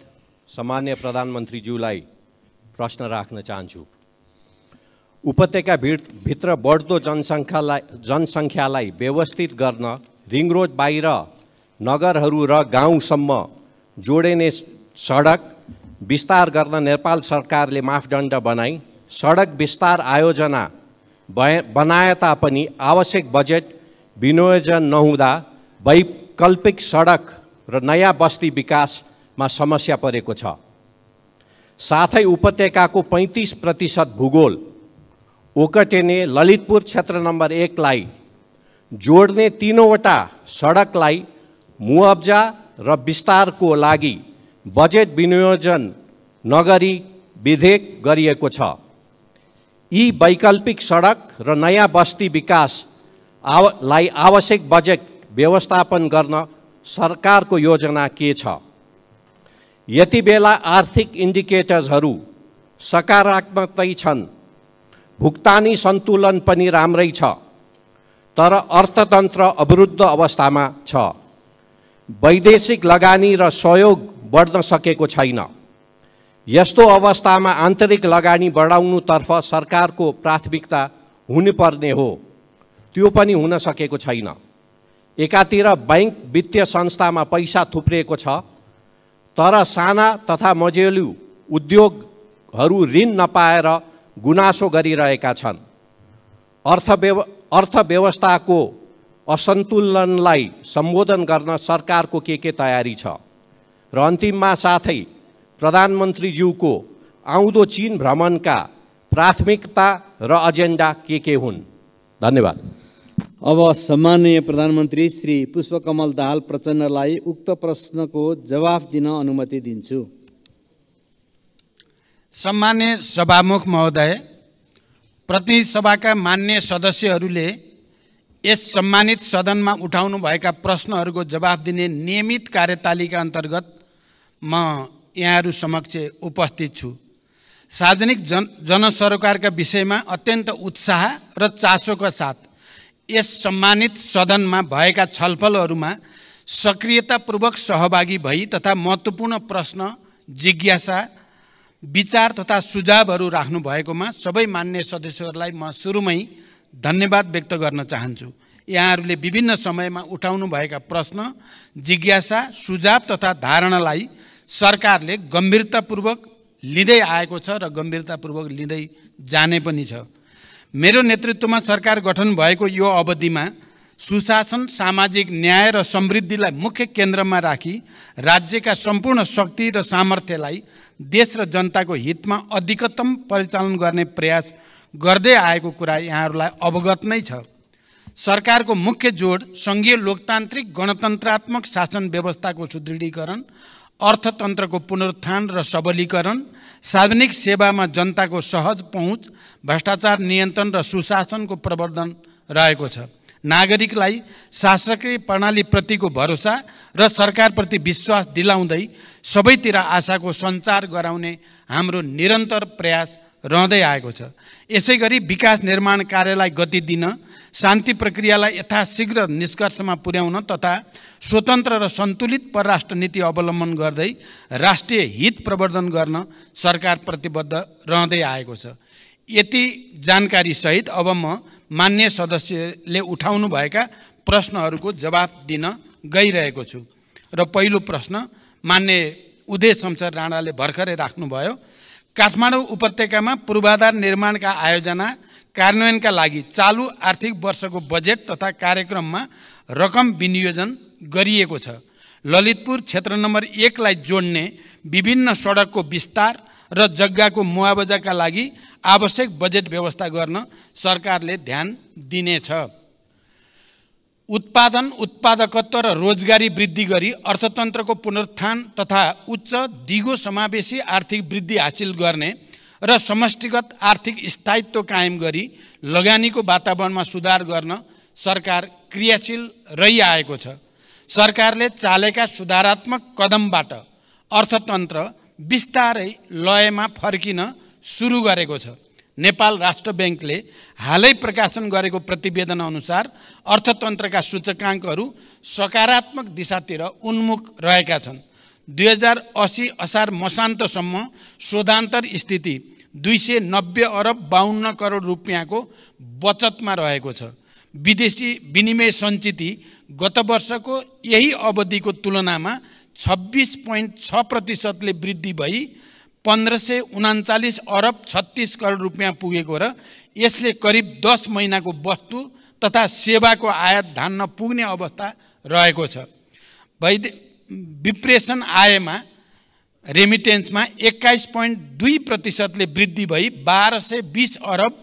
G: सम्मान्य प्रधानमन्त्रीज्यूलाई प्रश्न राख्न चाहन्छु। उपत्यका भित्र बढ्दो जनसङ्ख्यालाई व्यवस्थित गर्न रिङ रोड बाहिर नगरहरू र गाउँसम्म जोडिने सडक विस्तार गर्न नेपाल सरकारले मापदण्ड बनाई सडक विस्तार आयोजना बनाए तापनि आवश्यक बजेट विनियोजन नहुँदा वैकल्पिक सडक र नयाँ बस्ती विकासमा समस्या परेको छ। साथै उपत्यकाको 35% भूगोल ओकटेने ललितपुर क्षेत्र नम्बर 1 लाई जोड्ने 3वटा सडकलाई मुआब्जा र विस्तारको लागि बजेट विनियोजन नगरी विधेयक गरिएको छ। यी वैकल्पिक सडक र नयाँ बस्ती विकासलाई आवश्यक बजेट व्यवस्थापन गर्न सरकारको योजना के छ? यति बेला आर्थिक इन्डिकेटर्सहरू सकारात्मकै छन्, भुक्तानी सन्तुलन पनि राम्रै छ, तर अर्थतन्त्र अवरुद्ध अवस्थामा छ। वैदेशिक लगानी र सहयोग बढ्न सकेको छैन। यस्तो अवस्थामा आन्तरिक लगानी बढाउनुतर्फ सरकारको प्राथमिकता हुनुपर्ने हो, त्यो पनि हुन सकेको छैन। एकातिर बैंक वित्तीय संस्थामा पैसा थुप्रिएको छ, तर साना तथा मझौले उद्योगहरू ऋण नपाएर गुनासो गरिरहेका छन्। अर्थव्यवस्थाको असन्तुलनलाई सम्बोधन गर्न सरकारको के तयारी छ? र अन्तिममा साथै प्रधानमन्त्रीज्यूको आउँदो चीन भ्रमणका प्राथमिकता र एजेन्डा के हुन्? धन्यवाद।
I: अब सम्माननीय प्रधानमन्त्री श्री पुष्पकमल दाहाल प्रचण्डलाई उक्त प्रश्नको जवाफ दिन अनुमति दिन्छु।
E: सम्मान्य सभामुख महोदय, प्रतिनिधि सभाका मान्य सदस्यहरूले यस सम्मानित सदनमा उठाउनु भएका प्रश्नहरूको जवाफ दिने नियमित कार्यतालिका अन्तर्गत म यहाँहरू समक्ष उपस्थित छु। सार्वजनिक जनसरोकारका विषयमा अत्यन्त उत्साह र चासोका साथ यस सम्मानित सदनमा भएका छलफलहरूमा सक्रियतापूर्वक सहभागी भई तथा महत्त्वपूर्ण प्रश्न, जिज्ञासा, विचार तथा सुझावहरू राख्नु भएकोमा सबै मान्य सदस्यहरूलाई म सुरुमै धन्यवाद व्यक्त गर्न चाहन्छु। यहाँहरूले विभिन्न समयमा उठाउनु भएका प्रश्न, जिज्ञासा, सुझाव तथा धारणालाई सरकारले गम्भीरतापूर्वक लिँदै आएको छ र गम्भीरतापूर्वक लिँदै जाने पनि छ। मेरो नेतृत्वमा सरकार गठन भएको यो अवधिमा सुशासन, सामाजिक न्याय र समृद्धिलाई मुख्य केन्द्रमा राखी राज्यका सम्पूर्ण शक्ति र सामर्थ्यलाई देश र जनताको हितमा अधिकतम परिचालन गर्ने प्रयास गर्दै आएको कुरा यहाँहरूलाई अवगत नै छ। सरकारको मुख्य जोड सङ्घीय लोकतान्त्रिक गणतन्त्रात्मक शासन व्यवस्थाको सुदृढीकरण, अर्थतन्त्रको पुनरुत्थान र सबलीकरण, सार्वजनिक सेवामा जनताको सहज पहुँच, भ्रष्टाचार नियन्त्रण र सुशासनको प्रवर्धन रहेको छ। नागरिकलाई शासकीय प्रणालीप्रतिको भरोसा र सरकारप्रति विश्वास दिलाउँदै सबैतिर आशाको सञ्चार गराउने हाम्रो निरन्तर प्रयास रहँदै आएको छ। यसै गरी विकास निर्माण कार्यलाई गति दिन, शान्ति प्रक्रियालाई यथाशीघ्र निष्कर्षमा पुर्याउन तथा स्वतन्त्र र सन्तुलित परराष्ट्र नीति अवलम्बन गर्दै राष्ट्रिय हित प्रवर्धन गर्न सरकार प्रतिबद्ध रहँदै आएको छ। यति जानकारी सहित अब म मान्य सदस्यले उठाउनुभएका प्रश्नहरूको जवाफ दिन गइरहेको छु। र पहिलो प्रश्न मान्य उदय शमशेर राणाले भर्खरै राख्नुभयो। काठमाडौँ उपत्यकामा पूर्वाधार निर्माणका आयोजना कार्यान्वयनका लागि चालु आर्थिक वर्षको बजेट तथा कार्यक्रममा रकम विनियोजन गरिएको छ। ललितपुर क्षेत्र नम्बर 1 लाई जोड्ने विभिन्न सडकको विस्तार र जग्गाको मुआवजाका लागि आवश्यक बजेट व्यवस्था गर्न सरकारले ध्यान दिनेछ। उत्पादन, उत्पादकत्व र रोजगारी वृद्धि गरी अर्थतन्त्रको पुनरुत्थान तथा उच्च दिगो समावेशी आर्थिक वृद्धि हासिल गर्ने र समष्टिगत आर्थिक स्थायित्व कायम गरी लगानीको वातावरणमा सुधार गर्न सरकार क्रियाशील रहिआएको छ। सरकारले चालेका सुधारात्मक कदमबाट अर्थतन्त्र बिस्तारै लयमा फर्किन सुरु गरेको छ। नेपाल राष्ट्र ब्याङ्कले हालै प्रकाशन गरेको प्रतिवेदन अनुसार अर्थतन्त्रका सूचकाङ्कहरू सकारात्मक दिशातिर उन्मुख रहेका छन्। 2080 असार मसान्तसम्म शोधान्तर स्थिति 290 अरब 52 करोड रुपियाँको बचतमा रहेको छ। विदेशी विनिमय सञ्चिति गत वर्षको यही अवधिको तुलनामा 26.6% वृद्धि भई 1539 अरब 36 करोड रुपियाँ पुगेको र यसले करिब 10 महिनाको वस्तु तथा सेवाको आयात धान्न पुग्ने अवस्था रहेको छ। विप्रेषण आयमा रेमिटेन्समा 21.2% वृद्धि भई 1220 अरब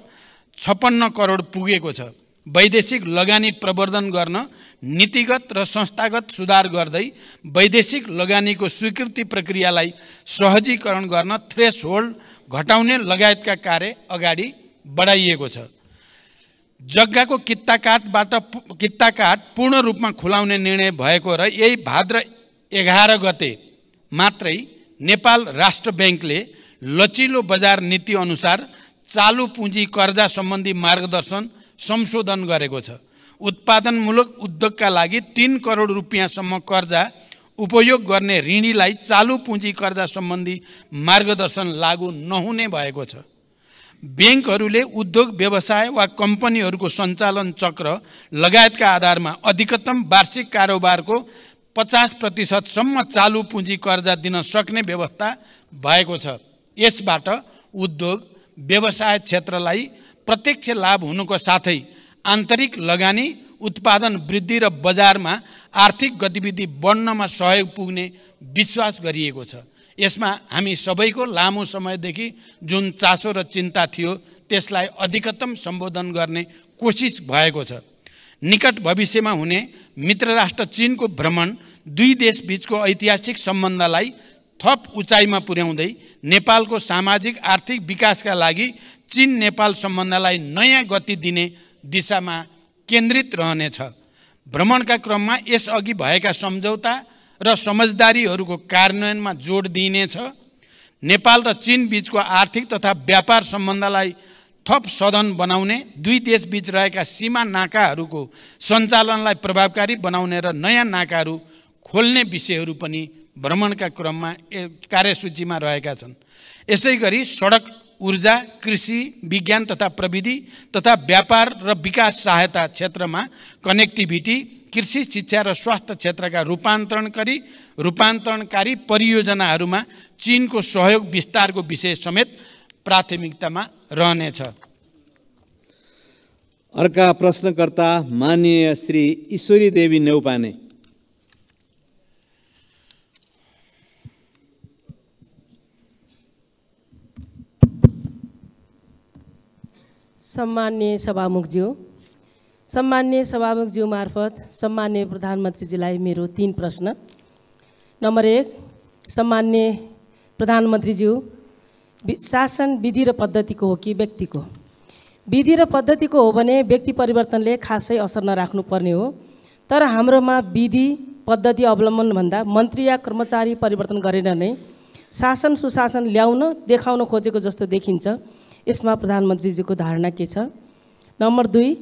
E: 56 करोड पुगेको छ। वैदेशिक लगानी प्रवर्धन गर्न नीतिगत र संस्थागत सुधार गर्दै वैदेशिक लगानीको स्वीकृति प्रक्रियालाई सहजीकरण गर्न थ्रेसहोल्ड घटाउने लगायतका कार्य अगाडि बढाइएको छ। जग्गाको कित्ताकाट पूर्ण रूपमा खुलाउने निर्णय भएको र यही भाद्र 11 गते मात्रै नेपाल राष्ट्र ब्याङ्कले लचिलो बजार नीति अनुसार चालु पुँजी कर्जा सम्बन्धी मार्गदर्शन संशोधन गरेको छ। उत्पादनमूलक उद्योगका लागि 3 करोड रुपियाँसम्म कर्जा उपयोग गर्ने ऋणीलाई चालु पुँजी कर्जा सम्बन्धी मार्गदर्शन लागू नहुने भएको छ। ब्याङ्कहरूले उद्योग व्यवसाय वा कम्पनीहरूको सञ्चालन चक्र लगायतका आधारमा अधिकतम वार्षिक कारोबारको 50% सम्म चालु पुँजी कर्जा दिन सक्ने व्यवस्था भएको छ। यसबाट उद्योग व्यवसाय क्षेत्रलाई प्रत्यक्ष लाभ हुनुको साथै आन्तरिक लगानी, उत्पादन वृद्धि र बजारमा आर्थिक गतिविधि बढ्नमा सहयोग पुग्ने विश्वास गरिएको छ। यसमा हामी सबैको लामो समयदेखि जुन चासो र चिन्ता थियो त्यसलाई अधिकतम सम्बोधन गर्ने कोसिस भएको छ। निकट भविष्यमा हुने मित्र राष्ट्र चीनको भ्रमण दुई देशबीचको ऐतिहासिक सम्बन्धलाई थप उचाइमा पुर्याउँदै नेपालको सामाजिक आर्थिक विकासका लागि चीन नेपाल सम्बन्धलाई नयाँ गति दिने दिशामा केन्द्रित रहनेछ। भ्रमणका क्रममा यसअघि भएका सम्झौता र समझदारीहरूको कार्यान्वयनमा जोड दिइनेछ। नेपाल र चीन बीचको आर्थिक तथा व्यापार सम्बन्धलाई थप सधन बनाउने, दुई देशबीच रहेका सीमा नाकाहरूको सञ्चालनलाई प्रभावकारी बनाउने र नयाँ नाकाहरू खोल्ने विषयहरू पनि भ्रमणका क्रममा कार्यसूचीमा रहेका छन्। यसै गरी सडक, ऊर्जा, कृषि, विज्ञान तथा प्रविधि तथा व्यापार र विकास सहायता क्षेत्रमा कनेक्टिभिटी, कृषि, शिक्षा र स्वास्थ्य क्षेत्रका रूपान्तरण गरी रूपान्तरणकारी परियोजनाहरूमा चीनको सहयोग विस्तारको विषय समेत प्राथमिकतामा रहनेछ।
I: अर्का प्रश्नकर्ता माननीय श्री ईश्वरी देवी नेउपाने।
F: सम्मान्य सभामुखज्यू मार्फत सम्मान्य प्रधानमन्त्रीजीलाई मेरो 3 प्रश्न। नम्बर 1, सम्मान्य प्रधानमन्त्रीज्यू, शासन विधि र पद्धतिको हो कि व्यक्तिको? विधि र पद्धतिको हो भने व्यक्ति परिवर्तनले खासै असर नराख्नुपर्ने हो, तर हाम्रोमा विधि पद्धति अवलम्बन भन्दा मन्त्री या कर्मचारी परिवर्तन गरेर नै शासन सुशासन ल्याउन देखाउन खोजेको जस्तो देखिन्छ। यसमा प्रधानमन्त्रीजीको धारणा के छ? नम्बर 2,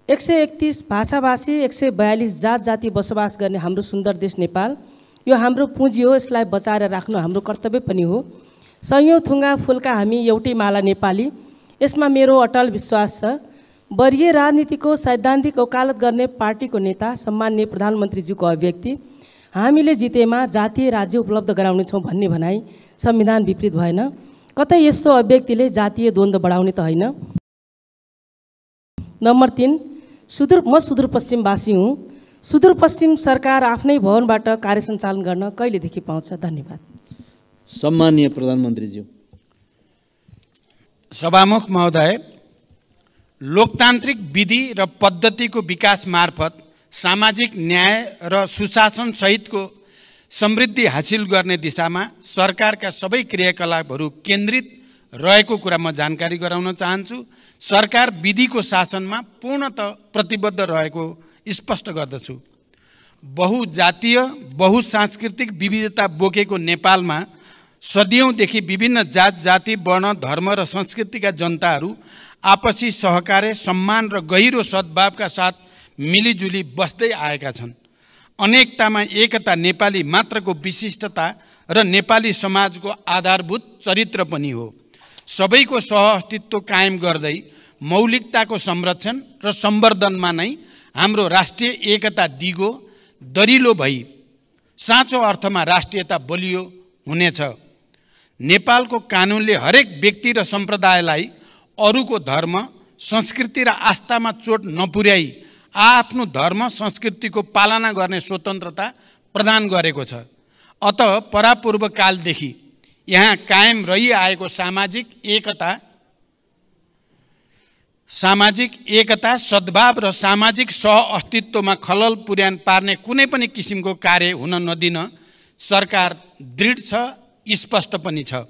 F: 131 भाषाभाषी 142 जात जाति बसोबास गर्ने हाम्रो सुन्दर देश नेपाल, यो हाम्रो पुँजी हो, यसलाई बचाएर राख्नु हाम्रो कर्तव्य पनि हो। सयौँ थुङ्गा फुलका हामी एउटै माला नेपाली, यसमा मेरो अटल विश्वास छ। वरिय राजनीतिको सैद्धान्तिक वकालत गर्ने पार्टीको नेता सम्मान्य प्रधानमन्त्रीज्यूको अभिव्यक्ति हामीले जितेमा जातीय राज्य उपलब्ध गराउनेछौँ भन्ने भनाइ संविधान विपरीत भएन? कतै यस्तो अभिव्यक्तिले जातीय द्वन्द्व बढाउने त होइन? नम्बर 3, म सुदूरपश्चिमवासी हुँ। सुदूरपश्चिम सरकार आफ्नै भवनबाट कार्य सञ्चालन गर्न कहिलेदेखि पाउँछ? धन्यवाद।
I: सम्माननीय प्रधानमन्त्रीज्यू।
E: सभामुख महोदय, लोकतान्त्रिक विधि र पद्धतिको विकास मार्फत सामाजिक न्याय र सुशासन सहितको समृद्धि हासिल गर्ने दिशामा सरकारका सबै क्रियाकलापहरू केन्द्रित रहेको कुरा म जानकारी गराउन चाहन्छु। सरकार विधिको शासनमा पूर्णतः प्रतिबद्ध रहेको स्पष्ट गर्दछु। बहुजातीय बहुसांस्कृतिक विविधता बोकेको नेपालमा सदियौँदेखि विभिन्न जात जाति वर्ण धर्म र संस्कृतिका जनताहरू आपसी सहकार्य सम्मान र गहिरो सद्भावका साथ मिलिजुली बस्दै आएका छन्। अनेकतामा एकता नेपाली मात्रको विशिष्टता र नेपाली समाजको आधारभूत चरित्र पनि हो। सबैको सहअस्तित्व कायम गर्दै मौलिकताको संरक्षण र सम्वर्धनमा नै हाम्रो राष्ट्रिय एकता दिगो दरिलो भई साँचो अर्थमा राष्ट्रियता बलियो हुनेछ। नेपालको कानुनले हरेक व्यक्ति र सम्प्रदायलाई अरूको धर्म संस्कृति र आस्थामा चोट नपुर्याई आफ्नो धर्म संस्कृतिको पालना गर्ने स्वतन्त्रता प्रदान गरेको छ। अत परापूर्व कालदेखि यहाँ कायम रहिआएको सामाजिक एकता सद्भाव र सामाजिक सहअस्तित्वमा खलल पुर्यान पार्ने कुनै पनि किसिमको कार्य हुन नदिन सरकार दृढ छ, स्पष्ट पनि छ।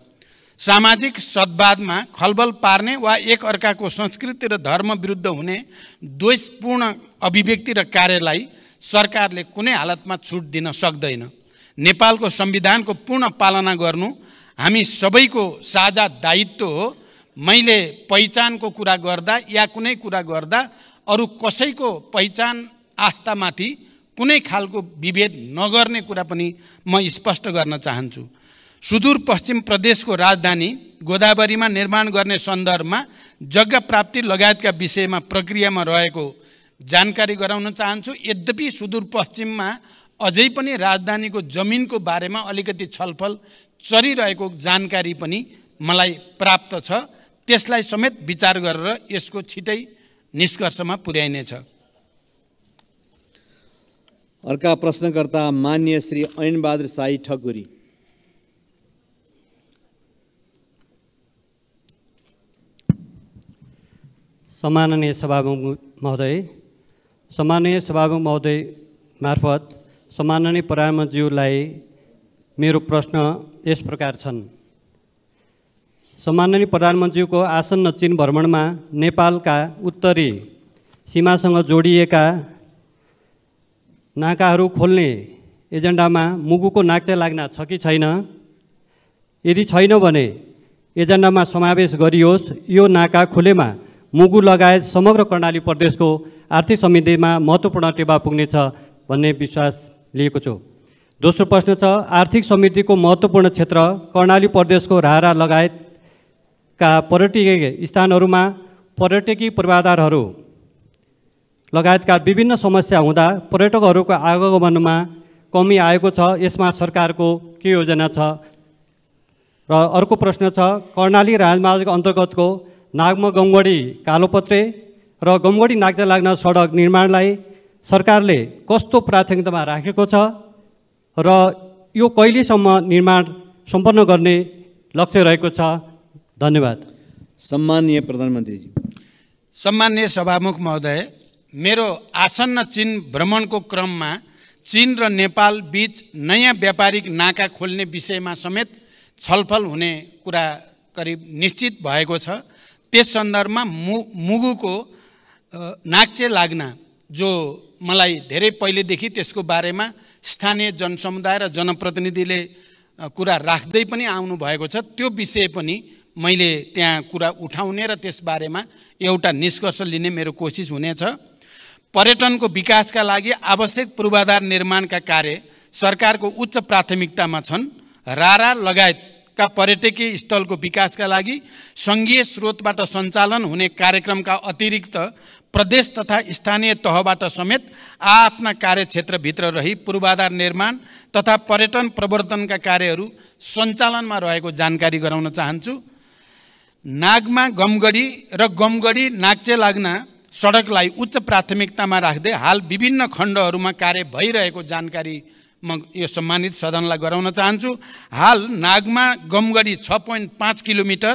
E: सामाजिक सद्भावमा खलबल पार्ने वा एक अर्काको संस्कृति र धर्म विरुद्ध हुने द्वेषपूर्ण अभिव्यक्ति र कार्यलाई सरकारले कुनै हालतमा छुट दिन सक्दैन। नेपालको संविधानको पूर्ण पालना गर्नु हामी सबैको साझा दायित्व हो। मैले पहिचानको कुरा गर्दा या कुनै कुरा गर्दा अरू कसैको पहिचान आस्थामाथि कुनै खालको विभेद नगर्ने कुरा पनि म स्पष्ट गर्न चाहन्छु। सुदूरपश्चिम प्रदेशको राजधानी गोदावरीमा निर्माण गर्ने सन्दर्भमा जग्गा प्राप्ति लगायतका विषयमा प्रक्रियामा रहेको जानकारी गराउन चाहन्छु। यद्यपि सुदूरपश्चिममा अझै पनि राजधानीको जमिनको बारेमा अलिकति छलफल चलिरहेको जानकारी पनि मलाई प्राप्त छ। त्यसलाई समेत विचार गरेर यसको छिटै निष्कर्षमा पुर्याइनेछ।
I: अर्का प्रश्नकर्ता माननीय श्री ऐनबहादुर शाही ठकुरी।
K: सम्माननीय सभामुख महोदय मार्फत सम्माननीय प्रधानमन्त्रीज्यूलाई मेरो प्रश्न यस प्रकार छन्। सम्माननीय प्रधानमन्त्रीको आसन्न चीन भ्रमणमा नेपालका उत्तरी सीमासँग जोडिएका नाकाहरू खोल्ने एजेन्डामा मुगुको नाक्चा लाग्न छ कि छैन? यदि छैन भने एजेन्डामा समावेश गरियोस्। यो नाका खुलेमा मुगु लगायत समग्र कर्णाली प्रदेशको आर्थिक समृद्धिमा महत्त्वपूर्ण टेवा पुग्नेछ भन्ने विश्वास लिएको छु। दोस्रो प्रश्न छ, आर्थिक समृद्धिको महत्त्वपूर्ण क्षेत्र कर्णाली प्रदेशको राहरा लगायतका पर्यटकीय स्थानहरूमा पर्यटकीय पूर्वाधारहरू लगायतका विभिन्न समस्या हुँदा पर्यटकहरूको आगमनमा कमी आएको छ, यसमा सरकारको के योजना छ? र अर्को प्रश्न छ, कर्णाली राजमार्ग अन्तर्गतको नागमा गमगढी कालोपत्रे र गमगढी नाक्चा लाग्न सडक निर्माणलाई सरकारले कस्तो प्राथमिकतामा राखेको छ र यो कहिलेसम्म निर्माण सम्पन्न गर्ने लक्ष्य रहेको छ? धन्यवाद।
I: सम्माननीय प्रधानमन्त्रीजी।
E: सम्माननीय सभामुख महोदय, मेरो आसन्न चीन भ्रमणको क्रममा चीन र नेपाल बीच नयाँ व्यापारिक नाका खोल्ने विषयमा समेत छलफल हुने कुरा करिब निश्चित भएको छ। त्यस सन्दर्भमा मुगुको नाक्चे लाग्ना, जो मलाई धेरै पहिलेदेखि त्यसको बारेमा स्थानीय जनसमुदाय र जनप्रतिनिधिले कुरा राख्दै पनि आउनु भएको छ, त्यो विषय पनि मैले त्यहाँ कुरा उठाउने र त्यसबारेमा एउटा निष्कर्ष लिने मेरो कोसिस हुनेछ। पर्यटनको विकासका लागि आवश्यक पूर्वाधार निर्माणका कार्य सरकारको उच्च प्राथमिकतामा छन्। रारा लगायतका पर्यटकीय स्थलको विकासका लागि सङ्घीय स्रोतबाट सञ्चालन हुने कार्यक्रमका अतिरिक्त प्रदेश तथा स्थानीय तहबाट समेत आफ्ना कार्यक्षेत्रभित्र रही पूर्वाधार निर्माण तथा पर्यटन प्रवर्धनका कार्यहरू सञ्चालनमा रहेको जानकारी गराउन चाहन्छु। नागमा गमगढी र गमगढी नाक्चे लाग्न सडकलाई उच्च प्राथमिकतामा राख्दै हाल विभिन्न खण्डहरूमा कार्य भइरहेको जानकारी म यो सम्मानित सदनलाई गराउन चाहन्छु। हाल नागमा गमगढी 6.5 किलोमिटर,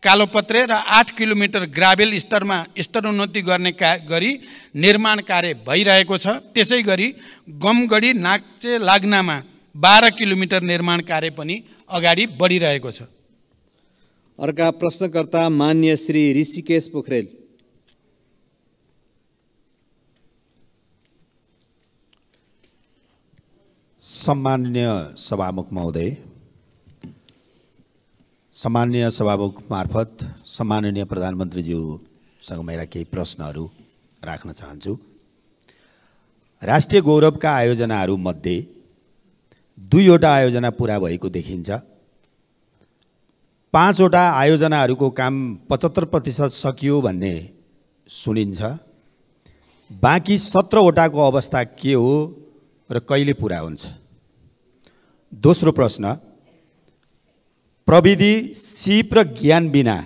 E: कालोपत्रे र 8 किलोमिटर ग्राभेल स्तरमा स्तरोन्नति गर्ने गरी निर्माण कार्य भइरहेको छ। त्यसै गरी गमगढी नाक्चे लाग्नमा 12 किलोमिटर निर्माण कार्य पनि अगाडि बढिरहेको छ।
I: अर्का प्रश्नकर्ता मान्य श्री ऋषिकेश पोखरेल।
L: सम्माननीय सभामुख महोदय, सम्माननीय सभामुख मार्फत सम्माननीय प्रधानमन्त्रीज्यूसँग मेरा केही प्रश्नहरू राख्न चाहन्छु। राष्ट्रिय गौरवका आयोजनाहरूमध्ये 2वटा आयोजना पुरा भएको देखिन्छ। 5वटा आयोजनाहरूको काम 75% सकियो भन्ने सुनिन्छ। बाँकी 17वटाको अवस्था के हो र कहिले पुरा हुन्छ? दोस्रो प्रश्न, प्रविधि, सिप र ज्ञान बिना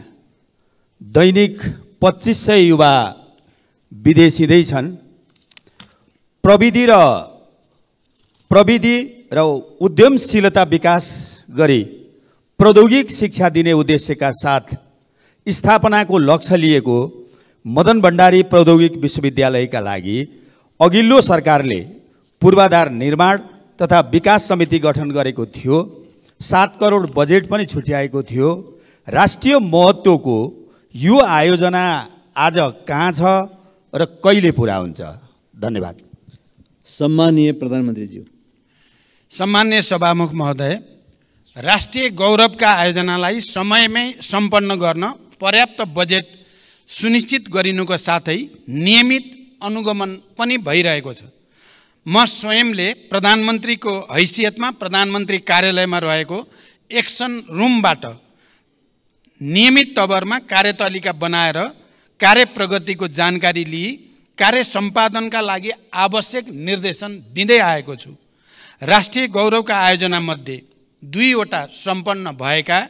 L: दैनिक 2500 युवा विदेशिँदै छन्। प्रविधि र उद्यमशीलता विकास गरी प्रौद्योगिक शिक्षा दिने उद्देश्यका साथ स्थापनाको लक्ष्य लिएको मदन भण्डारी प्रौद्योगिक विश्वविद्यालयका लागि अघिल्लो सरकारले पूर्वाधार निर्माण तथा विकास समिति गठन गरेको थियो। 7 करोड बजेट पनि छुट्याएको थियो। राष्ट्रिय महत्त्वको यो आयोजना आज कहाँ छ र कहिले पुरा हुन्छ? धन्यवाद।
I: सम्माननीय प्रधानमन्त्रीज्यू।
E: सम्माननीय सभामुख महोदय, राष्ट्रिय गौरवका आयोजनालाई समयमै सम्पन्न गर्न पर्याप्त बजेट सुनिश्चित गरिनुको साथै नियमित अनुगमन पनि भइरहेको छ। म स्वयंले प्रधानमन्त्रीको हैसियतमा प्रधानमन्त्री कार्यालयमा रहेको एक्सन रुमबाट नियमित तवरमा कार्यतालिका बनाएर कार्य प्रगतिको जानकारी लिई कार्य सम्पादनका लागि आवश्यक निर्देशन दिँदै आएको छु। राष्ट्रिय गौरवका आयोजनामध्ये 2वटा सम्पन्न भएका,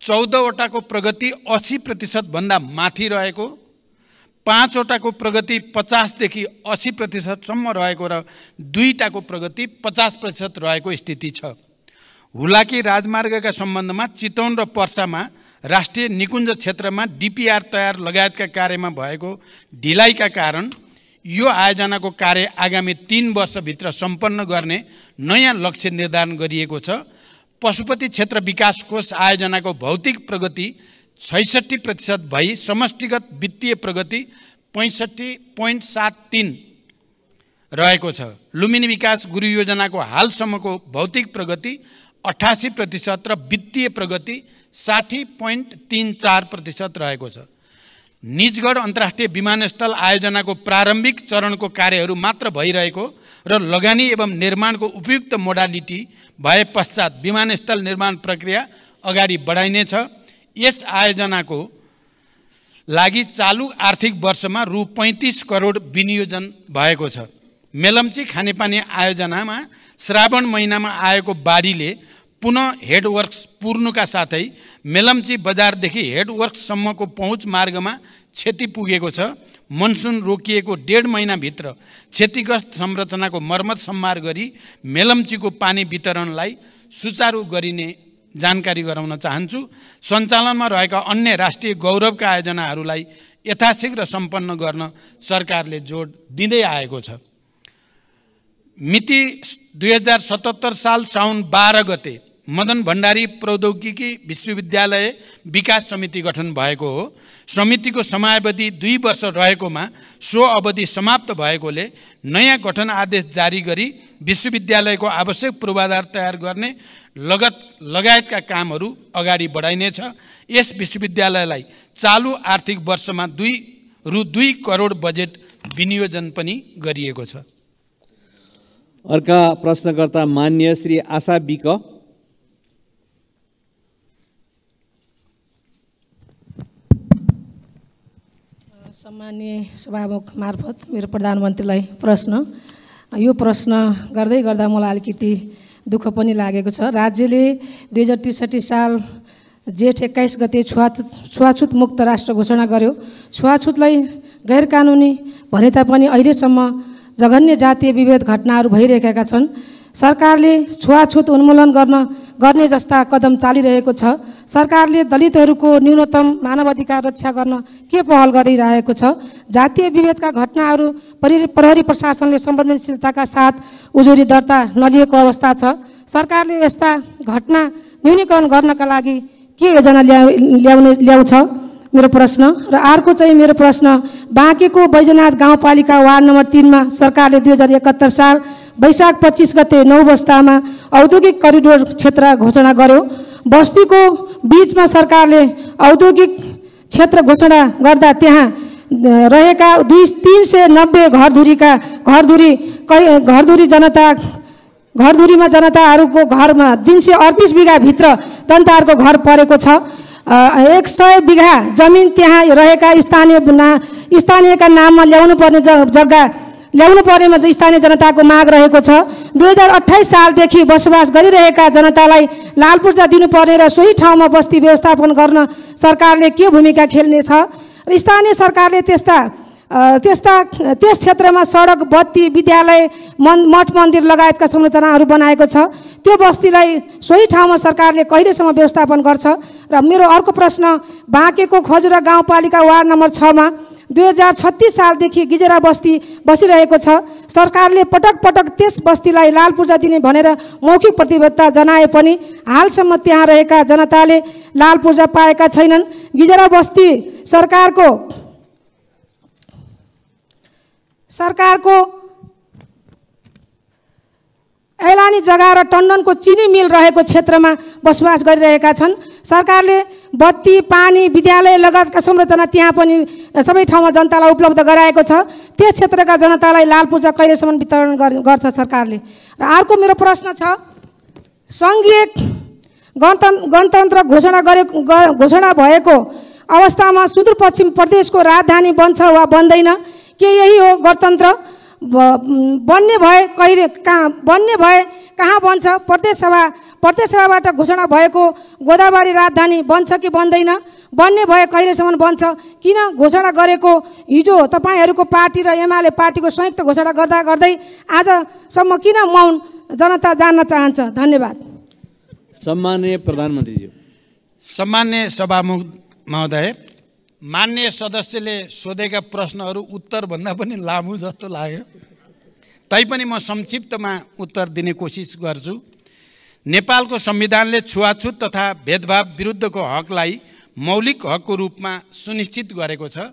E: 14वटाको प्रगति 80% भन्दा माथि रहेको, 5वटाको प्रगति 50 देखि 80% सम्म रहेको र 2टाको प्रगति 50% रहेको स्थिति छ। हुलाकी राजमार्गका सम्बन्धमा चितवन र पर्सामा राष्ट्रिय निकुञ्ज क्षेत्रमा डिपिआर तयार लगायतका कार्यमा भएको ढिलाइका कारण यो आयोजनाको कार्य आगामी 3 वर्षभित्र सम्पन्न गर्ने नयाँ लक्ष्य निर्धारण गरिएको छ। पशुपति क्षेत्र विकास कोष आयोजनाको भौतिक प्रगति 66% भई समष्टिगत वित्तीय प्रगति 65.73 रहेको छ। लुम्बिनी विकास गुरु योजनाको हालसम्मको भौतिक प्रगति 88% र वित्तीय प्रगति 60.34% रहेको छ। निजगढ अन्तर्राष्ट्रिय विमानस्थल आयोजनाको प्रारम्भिक चरणको कार्यहरू मात्र भइरहेको र लगानी एवं निर्माणको उपयुक्त मोडालिटी भए पश्चात विमानस्थल निर्माण प्रक्रिया अगाडि बढाइनेछ। यस आयोजनाको लागि चालु आर्थिक वर्षमा रु 35 करोड विनियोजन भएको छ। मेलम्ची खानेपानी आयोजनामा श्रावण महिनामा आएको बाढीले पुनः हेडवर्क्स पुर्नुका साथै मेलम्ची बजारदेखि हेडवर्क्ससम्मको पहुँच मार्गमा क्षति पुगेको छ। मनसुन रोकिएको 1.5 महिनाभित्र क्षतिग्रस्त संरचनाको मर्मत सम्मार गरी मेलम्चीको पानी वितरणलाई सुचारू गरिने जानकारी गराउन चाहन्छु। सञ्चालनमा रहेका अन्य राष्ट्रिय गौरवका आयोजनाहरूलाई यथाशीघ्र सम्पन्न गर्न सरकारले जोड दिँदै आएको छ। मिति 2077 साल साउन 12 गते मदन भण्डारी प्रौद्योगिकी विश्वविद्यालय विकास समिति गठन भएको हो। समितिको समयावधि 2 वर्ष रहेकोमा सो अवधि समाप्त भएकोले नयाँ गठन आदेश जारी गरी विश्वविद्यालयको आवश्यक पूर्वाधार तयार गर्ने लगायतका कामहरू अगाडि बढाइनेछ। यस विश्वविद्यालयलाई चालु आर्थिक वर्षमा रु 2 करोड बजेट विनियोजन पनि गरिएको छ।
I: अर्का प्रश्नकर्ता मान्य श्री आशा बिक।
F: सम्माननीय सभामुख मार्फत मेरो प्रधानमन्त्रीलाई प्रश्न, यो प्रश्न गर्दै गर्दा मलाई अलिकति दुःख पनि लागेको छ। राज्यले 2063 साल जेठ 21 गते छुवाछुत मुक्त राष्ट्र घोषणा गर्यो। छुवाछुतलाई गैर कानुनी भने तापनि अहिलेसम्म जघन्य जातीय विभेद घटनाहरू भइरहेका छन्। सरकारले छुवाछुत उन्मूलन गर्ने जस्ता कदम चालिरहेको छ। सरकारले दलितहरूको न्यूनतम मानवाधिकार रक्षा गर्न के पहल गरिरहेको छ? जातीय विभेदका घटनाहरू प्रहरी प्रशासनले संवेदनशीलताका साथ उजुरी दर्ता नलिएको अवस्था छ। सरकारले यस्ता घटना न्यूनीकरण गर्नका लागि के योजना ल्याउँछ? मेरो प्रश्न। र अर्को चाहिँ मेरो प्रश्न, बाँकेको बैजनाथ गाउँपालिका वार्ड नम्बर 3 मा सरकारले 2071 साल वैशाख 25 गते 9 बस्तामा औद्योगिक करिडोर क्षेत्र घोषणा गर्यो। बस्तीको बीचमा सरकारले औद्योगिक क्षेत्र घोषणा गर्दा त्यहाँ रहेका 390 घरधुरीमा जनताहरूको घरमा 338 बिघाभित्र जनताहरूको घर परेको छ। 100 बिघा जमिन त्यहाँ रहेका स्थानीयका नाममा ल्याउनु पर्ने जग्गा ल्याउनु पर्नेमा स्थानीय जनताको माग रहेको छ। 2028 सालदेखि बसोबास गरिरहेका जनतालाई लाल पूर्जा दिनुपर्ने र सोही ठाउँमा बस्ती व्यवस्थापन गर्न सरकारले के भूमिका खेल्नेछ? र स्थानीय सरकारले त्यस क्षेत्रमा सडक, बत्ती, विद्यालय, मठ मन्दिर लगायतका संरचनाहरू बनाएको छ। त्यो बस्तीलाई सोही ठाउँमा सरकारले कहिलेसम्म व्यवस्थापन गर्छ? र मेरो अर्को प्रश्न, बाँकेको खजुरा गाउँपालिका वार्ड नम्बर 6 मा 2036 सालदेखि गिजेरा बस्ती बसिरहेको छ। सरकारले पटक पटक त्यस बस्तीलाई लाल पूर्जा दिने भनेर मौखिक प्रतिबद्धता जनाए पनि हालसम्म त्यहाँ रहेका जनताले लाल पूर्जा पाएका छैनन्। गिजेरा बस्ती सरकारको ऐलानी जग्गा र टन्डनको चिनी मिल रहेको क्षेत्रमा बसोबास गरिरहेका छन्। सरकारले बत्ती, पानी, विद्यालय लगायतका संरचना त्यहाँ पनि सबै ठाउँमा जनतालाई उपलब्ध गराएको छ। त्यस क्षेत्रका जनतालाई लाल पूर्जा कहिलेसम्म वितरण गर्छ सरकारले? र अर्को मेरो प्रश्न छ, सङ्घीय गणतन्त्र घोषणा भएको अवस्थामा सुदूरपश्चिम प्रदेशको राजधानी बन्छ वा बन्दैन? के यही हो गणतन्त्र? बन्ने भए कहाँ बन्छ? प्रदेश सभाबाट घोषणा भएको गोदावरी राजधानी बन्छ कि बन्दैन? बन्ने भए कहिलेसम्म बन्छ? किन घोषणा गरेको हिजो तपाईँहरूको पार्टी र एमाले पार्टीको संयुक्त घोषणा गर्दै आजसम्म किन मौन? जनता जान्न चाहन्छ। धन्यवाद।
I: सम्माननीय प्रधानमन्त्रीज्यू।
E: सम्माननीय सभामुख महोदय, मान्य सदस्यले सोधेका प्रश्नहरू उत्तरभन्दा पनि लामो जस्तो लाग्यो। तैपनि म संक्षिप्तमा उत्तर दिने कोसिस गर्छु। नेपालको संविधानले छुवाछुत तथा भेदभाव विरुद्धको हकलाई मौलिक हकको रूपमा सुनिश्चित गरेको छ।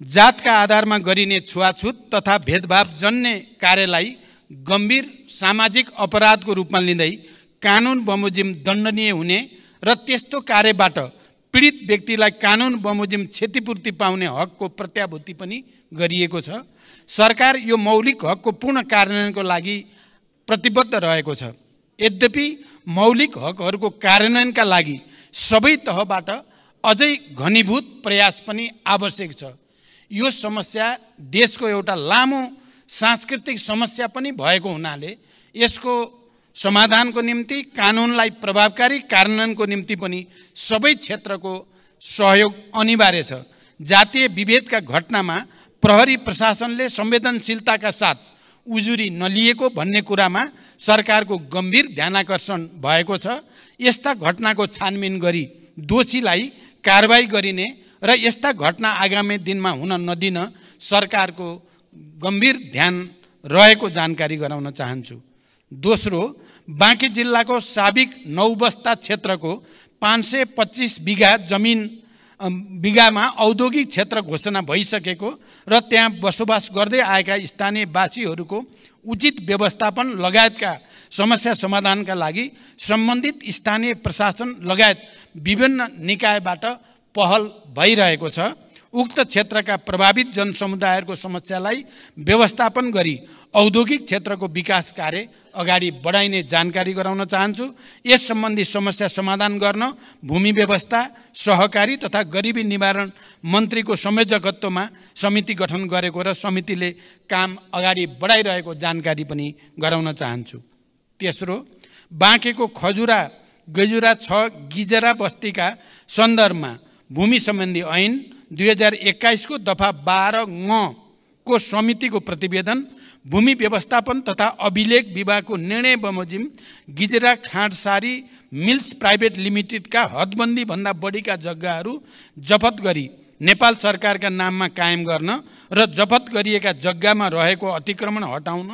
E: जातका आधारमा गरिने छुवाछुत तथा भेदभाव जन्य कार्यलाई गम्भीर सामाजिक अपराधको रूपमा लिँदै कानुन बमोजिम दण्डनीय हुने र त्यस्तो कार्यबाट पीडित व्यक्तिलाई कानुन बमोजिम क्षतिपूर्ति पाउने हकको प्रत्याभूति पनि गरिएको छ। सरकार यो मौलिक हकको पूर्ण कार्यान्वयनको लागि प्रतिबद्ध रहेको छ। यद्यपि मौलिक हकहरूको कार्यान्वयनका लागि सबै तहबाट अझै घनीभूत प्रयास पनि आवश्यक छ। यो समस्या देशको एउटा लामो सांस्कृतिक समस्या पनि भएको हुनाले यसको समाधानको निम्ति कानुनलाई प्रभावकारी कार्यान्वयनको निम्ति पनि सबै क्षेत्रको सहयोग अनिवार्य छ। जातीय विभेदका घटनामा प्रहरी प्रशासनले संवेदनशीलताका साथ उजुरी नलिएको भन्ने कुरामा सरकारको गम्भीर ध्यानाकर्षण भएको छ। यस्ता घटनाको छानबिन गरी दोषीलाई कारबाही गरिने र यस्ता घटना आगामी दिनमा हुन नदिन सरकारको गम्भीर ध्यान रहेको जानकारी गराउन चाहन्छु। दोस्रो, बाँकी जिल्लाको साबिक नौबस्ता क्षेत्रको 525 बिघामा औद्योगिक क्षेत्र घोषणा भइसकेको र त्यहाँ बसोबास गर्दै आएका स्थानीयवासीहरूको उचित व्यवस्थापन लगायतका समस्या समाधानका लागि सम्बन्धित स्थानीय प्रशासन लगायत विभिन्न निकायबाट पहल भइरहेको छ। उक्त क्षेत्रका प्रभावित जनसमुदायहरूको समस्यालाई व्यवस्थापन गरी औद्योगिक क्षेत्रको विकास कार्य अगाडि बढाइने जानकारी गराउन चाहन्छु। यस सम्बन्धी समस्या समाधान गर्न भूमि व्यवस्था, सहकारी तथा गरिबी निवारण मन्त्रीको संयोजकत्वमा समिति गठन गरेको र समितिले काम अगाडि बढाइरहेको जानकारी पनि गराउन चाहन्छु। तेस्रो, बाँकेको खजुरा गजुरा 6 गिजरा बस्तीका सन्दर्भमा भूमि सम्बन्धी ऐन 2021 को दफा 12 को समितिको प्रतिवेदन, भूमि व्यवस्थापन तथा अभिलेख विभागको निर्णय बमोजिम गिजरा खाँडसारी मिल्स प्राइभेट लिमिटेडका हदबन्दी भन्दा बढीका जग्गाहरू जफत गरी नेपाल सरकारका नाममा कायम गर्न र जफत गरिएका जग्गामा रहेको अतिक्रमण हटाउन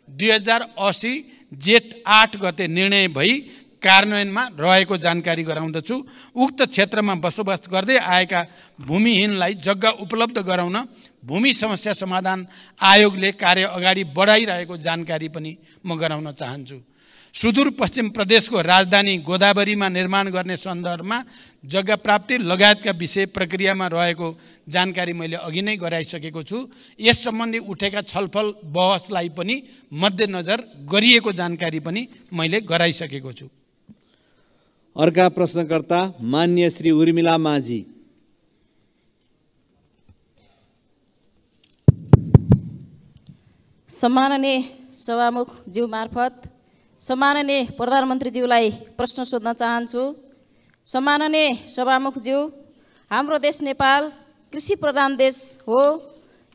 E: 2080 जेठ 8 गते निर्णय भई कार्यान्वयनमा रहेको जानकारी गराउँदछु। उक्त क्षेत्रमा बसोबास गर्दै आएका भूमिहीनलाई जग्गा उपलब्ध गराउन भूमि समस्या समाधान आयोगले कार्य अगाडि बढाइरहेको जानकारी पनि म गराउन चाहन्छु। सुदूरपश्चिम प्रदेशको राजधानी गोदावरीमा निर्माण गर्ने सन्दर्भमा जग्गा प्राप्ति लगायतका विषय प्रक्रियामा रहेको जानकारी मैले अघि नै गराइसकेको छु। यस सम्बन्धी उठेका छलफल बहसलाई पनि मध्यनजर गरिएको जानकारी पनि मैले गराइसकेको छु।
I: अर्का प्रश्नकर्ता मान्य श्री उर्मिला माझी।
M: सम्माननीय सभामुख ज्यू मार्फत सम्माननीय प्रधानमन्त्रीज्यूलाई प्रश्न सोध्न चाहन्छु। सम्माननीय सभामुख ज्यू, हाम्रो देश नेपाल कृषि प्रधान देश हो।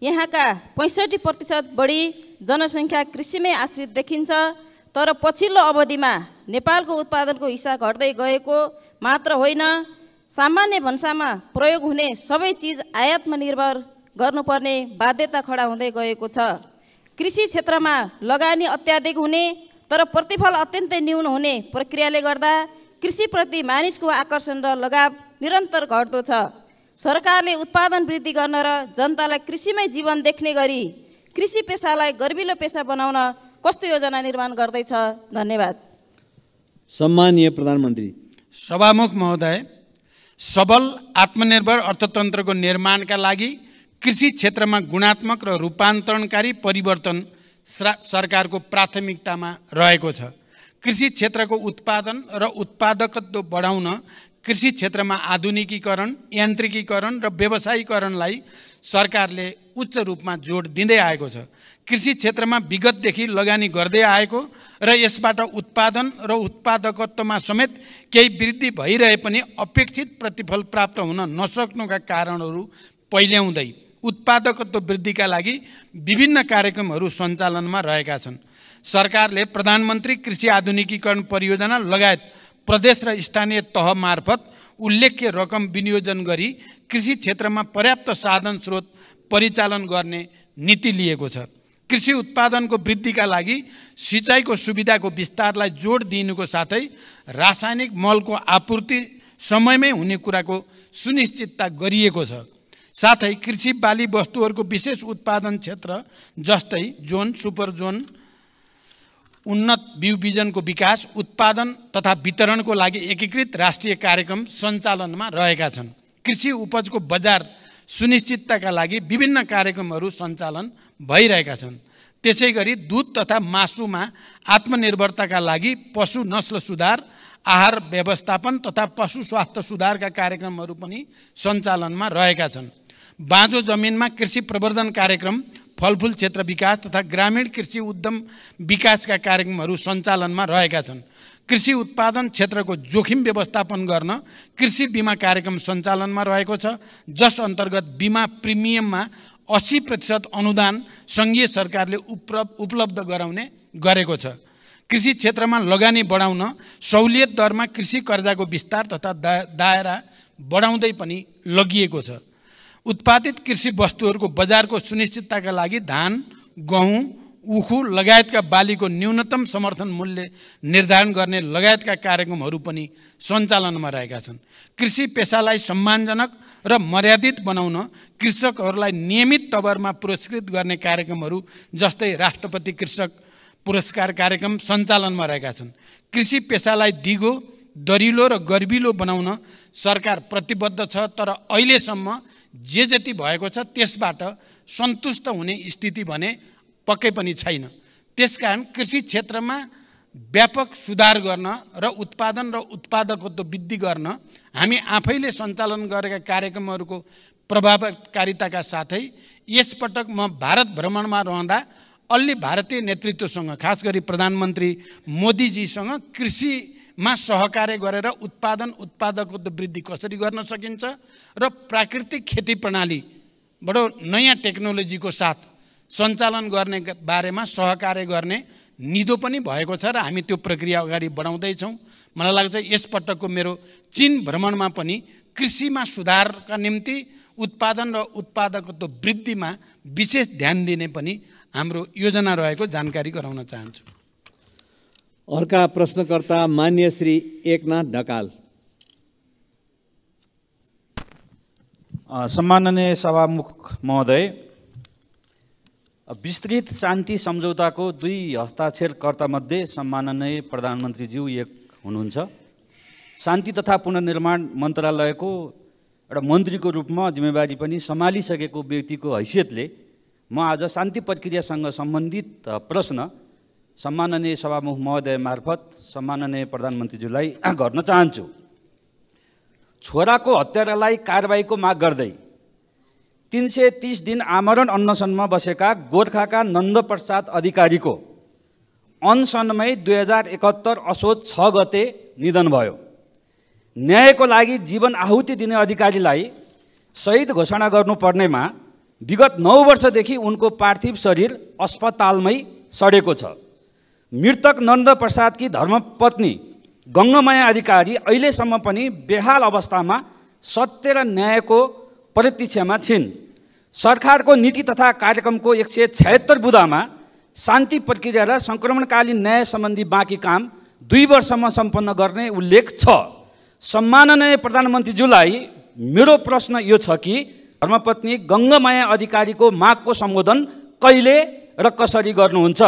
M: यहाँका 65% बढी जनसङ्ख्या कृषिमै आश्रित देखिन्छ। तर पछिल्लो अवधिमा नेपालको उत्पादनको हिस्सा घट्दै गएको मात्र होइन, सामान्य भन्सामा प्रयोग हुने सबै चिज आयातमा निर्भर गर्नुपर्ने बाध्यता खडा हुँदै गएको छ। कृषि क्षेत्रमा लगानी अत्याधिक हुने तर प्रतिफल अत्यन्तै न्यून हुने प्रक्रियाले गर्दा कृषिप्रति मानिसको आकर्षण र लगाव निरन्तर घट्दो छ। सरकारले उत्पादन वृद्धि गर्न र जनतालाई कृषिमै जीवन देख्ने गरी कृषि पेसालाई गर्विलो पेसा बनाउन कस्तो योजना निर्माण गर्दैछ? धन्यवाद।
I: सम्माननीय प्रधानमन्त्री।
E: सभामुख महोदय, सबल आत्मनिर्भर अर्थतन्त्रको निर्माणका लागि कृषि क्षेत्रमा गुणात्मक र रूपान्तरणकारी परिवर्तन सरकारको प्राथमिकतामा रहेको छ। कृषि क्षेत्रको उत्पादन र उत्पादकत्व बढाउन कृषि क्षेत्रमा आधुनिकीकरण, यान्त्रिकीकरण र व्यवसायीकरणलाई सरकारले उच्च रूपमा जोड दिँदै आएको छ। कृषि क्षेत्रमा विगतदेखि लगानी गर्दै आएको र यसबाट उत्पादन र उत्पादकत्वमा समेत केही वृद्धि भइरहे पनि अपेक्षित प्रतिफल प्राप्त हुन नसक्नुका कारणहरू पहिल्याउँदै उत्पादकत्व वृद्धिका लागि विभिन्न कार्यक्रमहरू सञ्चालनमा रहेका छन्। सरकारले प्रधानमन्त्री कृषि आधुनिकीकरण परियोजना लगायत प्रदेश र स्थानीय तह मार्फत उल्लेख्य रकम विनियोजन गरी कृषि क्षेत्रमा पर्याप्त साधन स्रोत परिचालन गर्ने नीति लिएको छ। कृषि उत्पादनको वृद्धिका लागि सिँचाइको सुविधाको विस्तारलाई जोड दिनुको साथै रासायनिक मलको आपूर्ति समयमै हुने कुराको सुनिश्चितता गरिएको छ। साथै कृषि बाली वस्तुहरूको विशेष उत्पादन क्षेत्र जस्तै जोन, सुपर जोन, उन्नत बिउ बिजनको विकास, उत्पादन तथा वितरणको लागि एकीकृत राष्ट्रिय कार्यक्रम सञ्चालनमा रहेका छन्। कृषि उपजको बजार सुनिश्चितताका लागि विभिन्न कार्यक्रमहरू सञ्चालन भइरहेका छन्। त्यसैगरी दूध तथा मासुमा आत्मनिर्भरताका लागि पशु नस्ल सुधार, आहार व्यवस्थापन तथा पशु स्वास्थ्य सुधारका कार्यक्रमहरू पनि सञ्चालनमा रहेका छन्। बाँझो जमिनमा कृषि प्रवर्धन कार्यक्रम, फलफुल क्षेत्र विकास तथा ग्रामीण कृषि उद्यम विकासका कार्यक्रमहरू सञ्चालनमा रहेका छन्। कृषि उत्पादन क्षेत्रको जोखिम व्यवस्थापन गर्न कृषि बिमा कार्यक्रम सञ्चालनमा रहेको छ, जस अन्तर्गत बिमा प्रिमियममा 80% अनुदान सङ्घीय सरकारले उपलब्ध गराउने गरेको छ। कृषि क्षेत्रमा लगानी बढाउन सहुलियत दरमा कृषि कर्जाको विस्तार तथा दायरा बढाउँदै पनि लगिएको छ। उत्पादित कृषि वस्तुहरूको बजारको सुनिश्चितताका लागि धान, गहुँ, उखु लगायतका बालीको न्यूनतम समर्थन मूल्य निर्धारण गर्ने लगायतका कार्यक्रमहरू पनि सञ्चालनमा रहेका छन्। कृषि पेसालाई सम्मानजनक र मर्यादित बनाउन कृषकहरूलाई नियमित तवरमा पुरस्कृत गर्ने कार्यक्रमहरू जस्तै राष्ट्रपति कृषक पुरस्कार कार्यक्रम सञ्चालनमा रहेका छन्। कृषि पेसालाई दिगो, दरिलो र गर्बिलो बनाउन सरकार प्रतिबद्ध छ, तर अहिलेसम्म जे जति भएको छ त्यसबाट सन्तुष्ट हुने स्थिति भने पक्कै पनि छैन। त्यसकारण कृषि क्षेत्रमा व्यापक सुधार गर्न र उत्पादन र उत्पादकत्व वृद्धि गर्न हामी आफैले सञ्चालन गरेका कार्यक्रमहरूको प्रभावकारिताका साथै यसपटक म भारत भ्रमणमा रहँदा अलि भारतीय नेतृत्वसँग, खास गरी प्रधानमन्त्री मोदीजीसँग कृषिमा सहकार्य गरेर उत्पादकत्व वृद्धि कसरी गर्न सकिन्छ र प्राकृतिक खेती प्रणाली बडो नयाँ टेक्नोलोजीको साथ सञ्चालन गर्ने बारेमा सहकार्य गर्ने निधो पनि भएको छ र हामी त्यो प्रक्रिया अगाडि बढाउँदैछौँ। मलाई लाग्छ यसपटकको मेरो चीन भ्रमणमा पनि कृषिमा सुधारका निम्ति उत्पादन र उत्पादकत्व वृद्धिमा विशेष ध्यान दिने पनि हाम्रो योजना रहेको जानकारी गराउन चाहन्छु।
I: अर्का प्रश्नकर्ता मान्य श्री एकनाथ ढकाल।
N: सम्माननीय सभामुख महोदय, विस्तृत शान्ति सम्झौताको 2 हस्ताक्षरकर्तामध्ये सम्माननीय प्रधानमन्त्रीज्यू एक हुनुहुन्छ। शान्ति तथा पुनर्निर्माण मन्त्रालयको एउटा मन्त्रीको रूपमा जिम्मेवारी पनि सम्हालिसकेको व्यक्तिको हैसियतले म आज शान्ति प्रक्रियासँग सम्बन्धित प्रश्न सम्माननीय सभामुख महोदय मार्फत सम्माननीय प्रधानमन्त्रीज्यूलाई गर्न चाहन्छु। छोराको हत्यारालाई कारबाहीको माग गर्दै 330 दिन आमरण अनसनमा बसेका गोर्खाका नन्दप्रसाद अधिकारीको अनसनमै 2071 असोज 6 गते निधन भयो। न्यायको लागि जीवन आहुति दिने अधिकारीलाई शहीद घोषणा गर्नुपर्नेमा विगत 9 वर्षदेखि उनको पार्थिव शरीर अस्पतालमै सडेको छ। मृतक नन्दप्रसादकी धर्मपत्नी गङ्गामाया अधिकारी अहिलेसम्म पनि बेहाल अवस्थामा सत्य र न्यायको प्रतीक्षामा छिन्। सरकारको नीति तथा कार्यक्रमको 176 बुँदामा शान्ति प्रक्रिया र सङ्क्रमणकालीन न्याय सम्बन्धी बाँकी काम 2 वर्षमा सम्पन्न गर्ने उल्लेख छ। सम्माननीय प्रधानमन्त्रीज्यूलाई मेरो प्रश्न यो छ कि धर्मपत्नी गङ्गामाया अधिकारीको मागको सम्बोधन कहिले र कसरी गर्नुहुन्छ?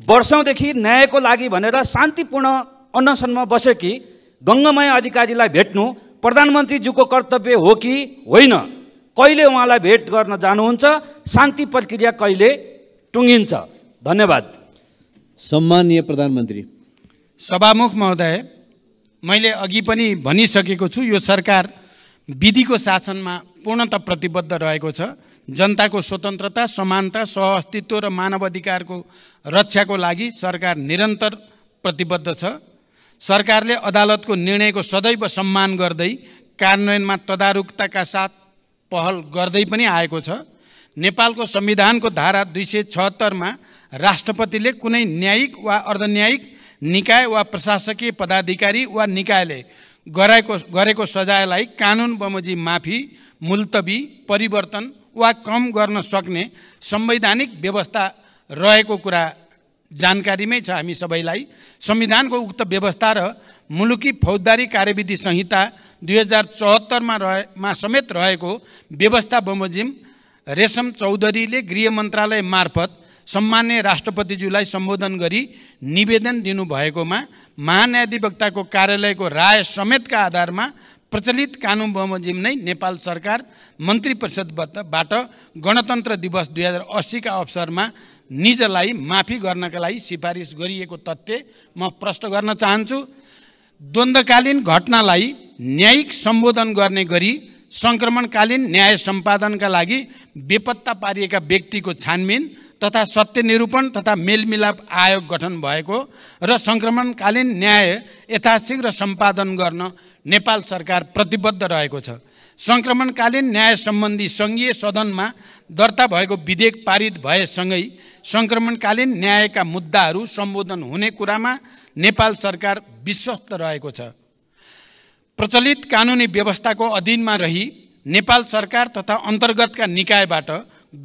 N: वर्षौँदेखि न्यायको लागि भनेर शान्तिपूर्ण अनसनमा बसेकी गङ्गामाया अधिकारीलाई भेट्नु प्रधानमन्त्रीज्यूको कर्तव्य हो कि होइन? कहिले उहाँलाई भेट गर्न जानुहुन्छ? शान्ति प्रक्रिया कहिले टुङ्गिन्छ? धन्यवाद।
I: सम्माननीय प्रधानमन्त्री।
E: सभामुख महोदय, मैले अघि पनि भनिसकेको छु, यो सरकार विधिको शासनमा पूर्णतः प्रतिबद्ध रहेको छ। जनताको स्वतन्त्रता, समानता, सहअस्तित्व र मानव अधिकारको रक्षाको लागि सरकार निरन्तर प्रतिबद्ध छ। सरकारले अदालतको निर्णयको सदैव सम्मान गर्दै कार्यान्वयनमा तदारुकताका साथ पहल गर्दै पनि आएको छ। नेपालको संविधानको धारा 276 राष्ट्रपतिले कुनै न्यायिक वा अर्धन्यायिक निकाय वा प्रशासकीय पदाधिकारी वा निकायले गरेको सजायलाई कानुन बमोजिम माफी, मुल्तवी, परिवर्तन वा कम गर्न सक्ने संवैधानिक व्यवस्था रहेको कुरा जानकारीमै छ हामी सबैलाई। संविधानको उक्त व्यवस्था र मुलुकी फौजदारी कार्यविधि संहिता 2074 मा समेत रहेको व्यवस्था बमोजिम रेशम चौधरीले गृह मन्त्रालय मार्फत सम्मान्य राष्ट्रपतिज्यूलाई सम्बोधन गरी निवेदन दिनुभएकोमा महान्यायाधिवक्ताको कार्यालयको राय समेतका आधारमा प्रचलित कानुन बमोजिम नै नेपाल सरकार मन्त्री परिषदबाट गणतन्त्र दिवस 2080 का अवसरमा निजलाई माफी गर्नका लागि सिफारिस गरिएको तथ्य म प्रश्न गर्न चाहन्छु। द्वन्द्वकालीन घटनालाई न्यायिक सम्बोधन गर्ने गरी सङ्क्रमणकालीन न्याय सम्पादनका लागि बेपत्ता पारिएका व्यक्तिको छानबिन तथा सत्य निरूपण तथा मेलमिलाप आयोग गठन भएको र सङ्क्रमणकालीन न्याय यथाशीघ्र सम्पादन गर्न नेपाल सरकार प्रतिबद्ध रहेको छ। सङ्क्रमणकालीन न्याय सम्बन्धी सङ्घीय सदनमा दर्ता भएको विधेयक पारित भएसँगै सङ्क्रमणकालीन न्यायका मुद्दाहरू सम्बोधन हुने कुरामा नेपाल सरकार विश्वस्त रहेको छ। प्रचलित कानुनी व्यवस्थाको अधीनमा रही नेपाल सरकार तथा अन्तर्गतका निकायबाट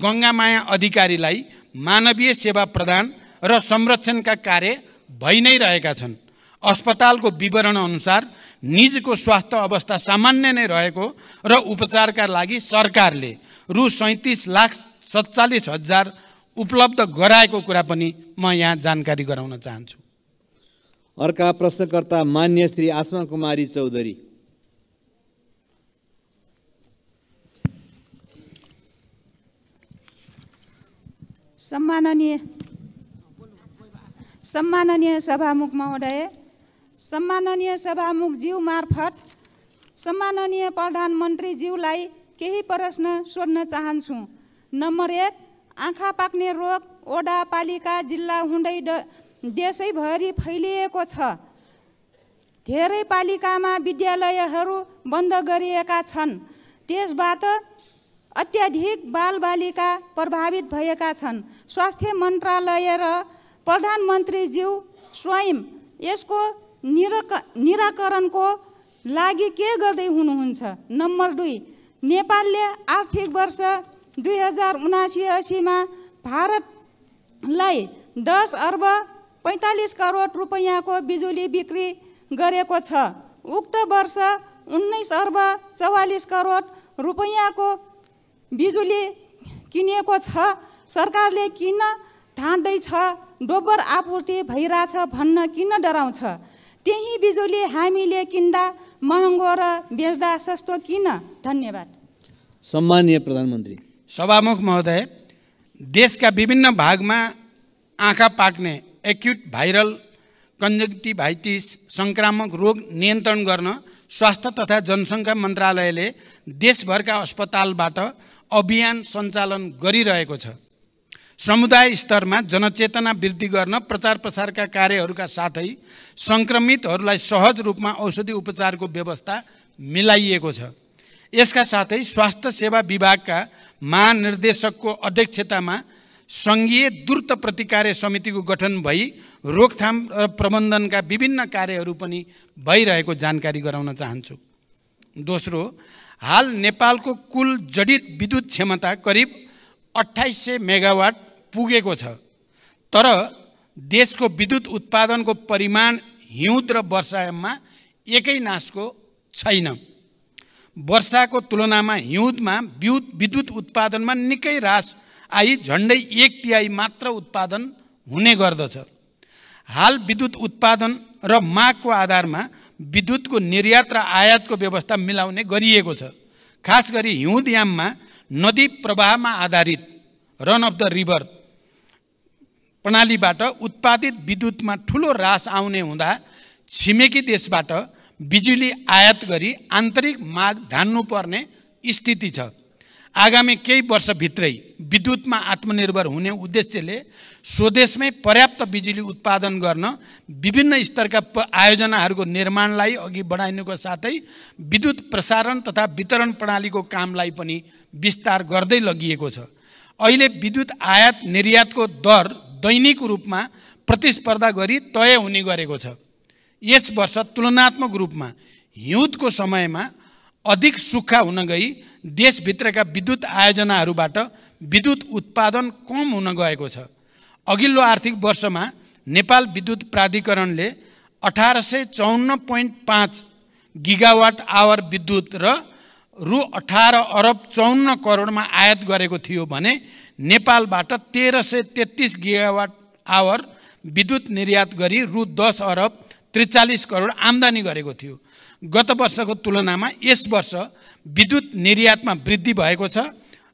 E: गङ्गामाया अधिकारीलाई मानवीय सेवा प्रदान र संरक्षणका कार्य भइ नै रहेका छन्। अस्पतालको विवरण अनुसार निजको स्वास्थ्य अवस्था सामान्य नै रहेको र उपचारका लागि सरकारले रु 37,47,000 उपलब्ध गराएको कुरा पनि म यहाँ जानकारी गराउन चाहन्छु।
I: अर्का प्रश्नकर्ता मान्य श्री आसमा कुमारी चौधरी।
O: सम्माननीय सभामुख महोदय, सम्माननीय सभामुख ज्यू मार्फत सम्माननीय प्रधानमन्त्रीज्यूलाई केही प्रश्न सोध्न चाहन्छु। नम्बर 1, आँखा पाक्ने रोग ओडा पालिका जिल्ला हुँदै देशैभरि फैलिएको छ। धेरै पालिकामा विद्यालयहरू बन्द गरिएका छन्। त्यसबाट अत्याधिक बालबालिका प्रभावित भएका छन्। स्वास्थ्य मन्त्रालय र प्रधानमन्त्रीज्यू स्वयं यसको निराकरणको लागि के गर्दै हुनुहुन्छ? नम्बर 2, नेपालले आर्थिक वर्ष 2079-80 मा भारतलाई 10 अर्ब 45 करोड रुपैयाँको बिजुली बिक्री गरेको छ। उक्त वर्ष 19 अर्ब 44 करोड रुपैयाँको बिजुली किनेको छ। सरकारले किन ठान्दैछ दोब्बर आपूर्ति भइरहेछ भन्न किन डराउँछ? त्यही बिजुली हामीले किन्दा महँगो र बेच्दा सस्तो किन? धन्यवाद।
I: सम्माननीय प्रधानमन्त्री।
E: सभामुख महोदय, देशका विभिन्न भागमा आँखा पाक्ने एक्युट भाइरल कन्जक्टिभाइटिस सङ्क्रामक रोग नियन्त्रण गर्न स्वास्थ्य तथा जनसङ्ख्या मन्त्रालयले देशभरका अस्पतालबाट अभियान सञ्चालन गरिरहेको छ। समुदाय स्तरमा जनचेतना वृद्धि गर्न प्रचार प्रसारका कार्यहरूका साथै सङ्क्रमितहरूलाई सहज रूपमा औषधि उपचारको व्यवस्था मिलाइएको छ। यसका साथै स्वास्थ्य सेवा विभागका महानिर्देशकको अध्यक्षतामा सङ्घीय द्रुत प्रतिकार्य समितिको गठन भई रोकथाम र प्रबन्धनका विभिन्न कार्यहरू पनि भइरहेको जानकारी गराउन चाहन्छु। दोस्रो, हाल नेपालको कुल जडित विद्युत क्षमता करिब 2800 मेगावाट पुगेको छ। तर देशको विद्युत उत्पादनको परिमाण हिउँद र वर्षायाममा एकै नासको छैन। वर्षाको तुलनामा हिउँदमा विद्युत उत्पादनमा निकै ह्रास आई झन्डै 1/3 मात्र उत्पादन हुने गर्दछ। हाल विद्युत उत्पादन र मागको आधारमा विद्युतको निर्यात र आयातको व्यवस्था मिलाउने गरिएको छ। खास गरी हिउँदयाममा नदी प्रवाहमा आधारित रन अफ द रिभर प्रणालीबाट उत्पादित विद्युतमा ठुलो ह्रास आउने हुँदा छिमेकी देशबाट बिजुली आयात गरी आन्तरिक माग धान्नुपर्ने स्थिति छ। आगामी केही वर्षभित्रै विद्युतमा आत्मनिर्भर हुने उद्देश्यले स्वदेशमै पर्याप्त बिजुली उत्पादन गर्न विभिन्न स्तरका आयोजनाहरूको निर्माणलाई अघि बढाइनुको साथै विद्युत प्रसारण तथा वितरण प्रणालीको कामलाई पनि विस्तार गर्दै लगिएको छ। अहिले विद्युत आयात निर्यातको दर दैनिक रूपमा प्रतिस्पर्धा गरी तय हुने गरेको छ। यस वर्ष तुलनात्मक रूपमा हिउँदको समयमा अधिक सुक्खा हुन गई देशभित्रका विद्युत आयोजनाहरूबाट विद्युत उत्पादन कम हुन गएको छ। अघिल्लो आर्थिक वर्षमा नेपाल विद्युत प्राधिकरणले 1854.5 गिगावाट आवर विद्युत र रु 18 अर्ब 54 करोडमा आयात गरेको थियो भने नेपालबाट 1333 गिगावाट आवर विद्युत निर्यात गरी रु 10 अर्ब 43 करोड आम्दानी गरेको थियो। गत वर्षको तुलनामा यस वर्ष विद्युत निर्यातमा वृद्धि भएको छ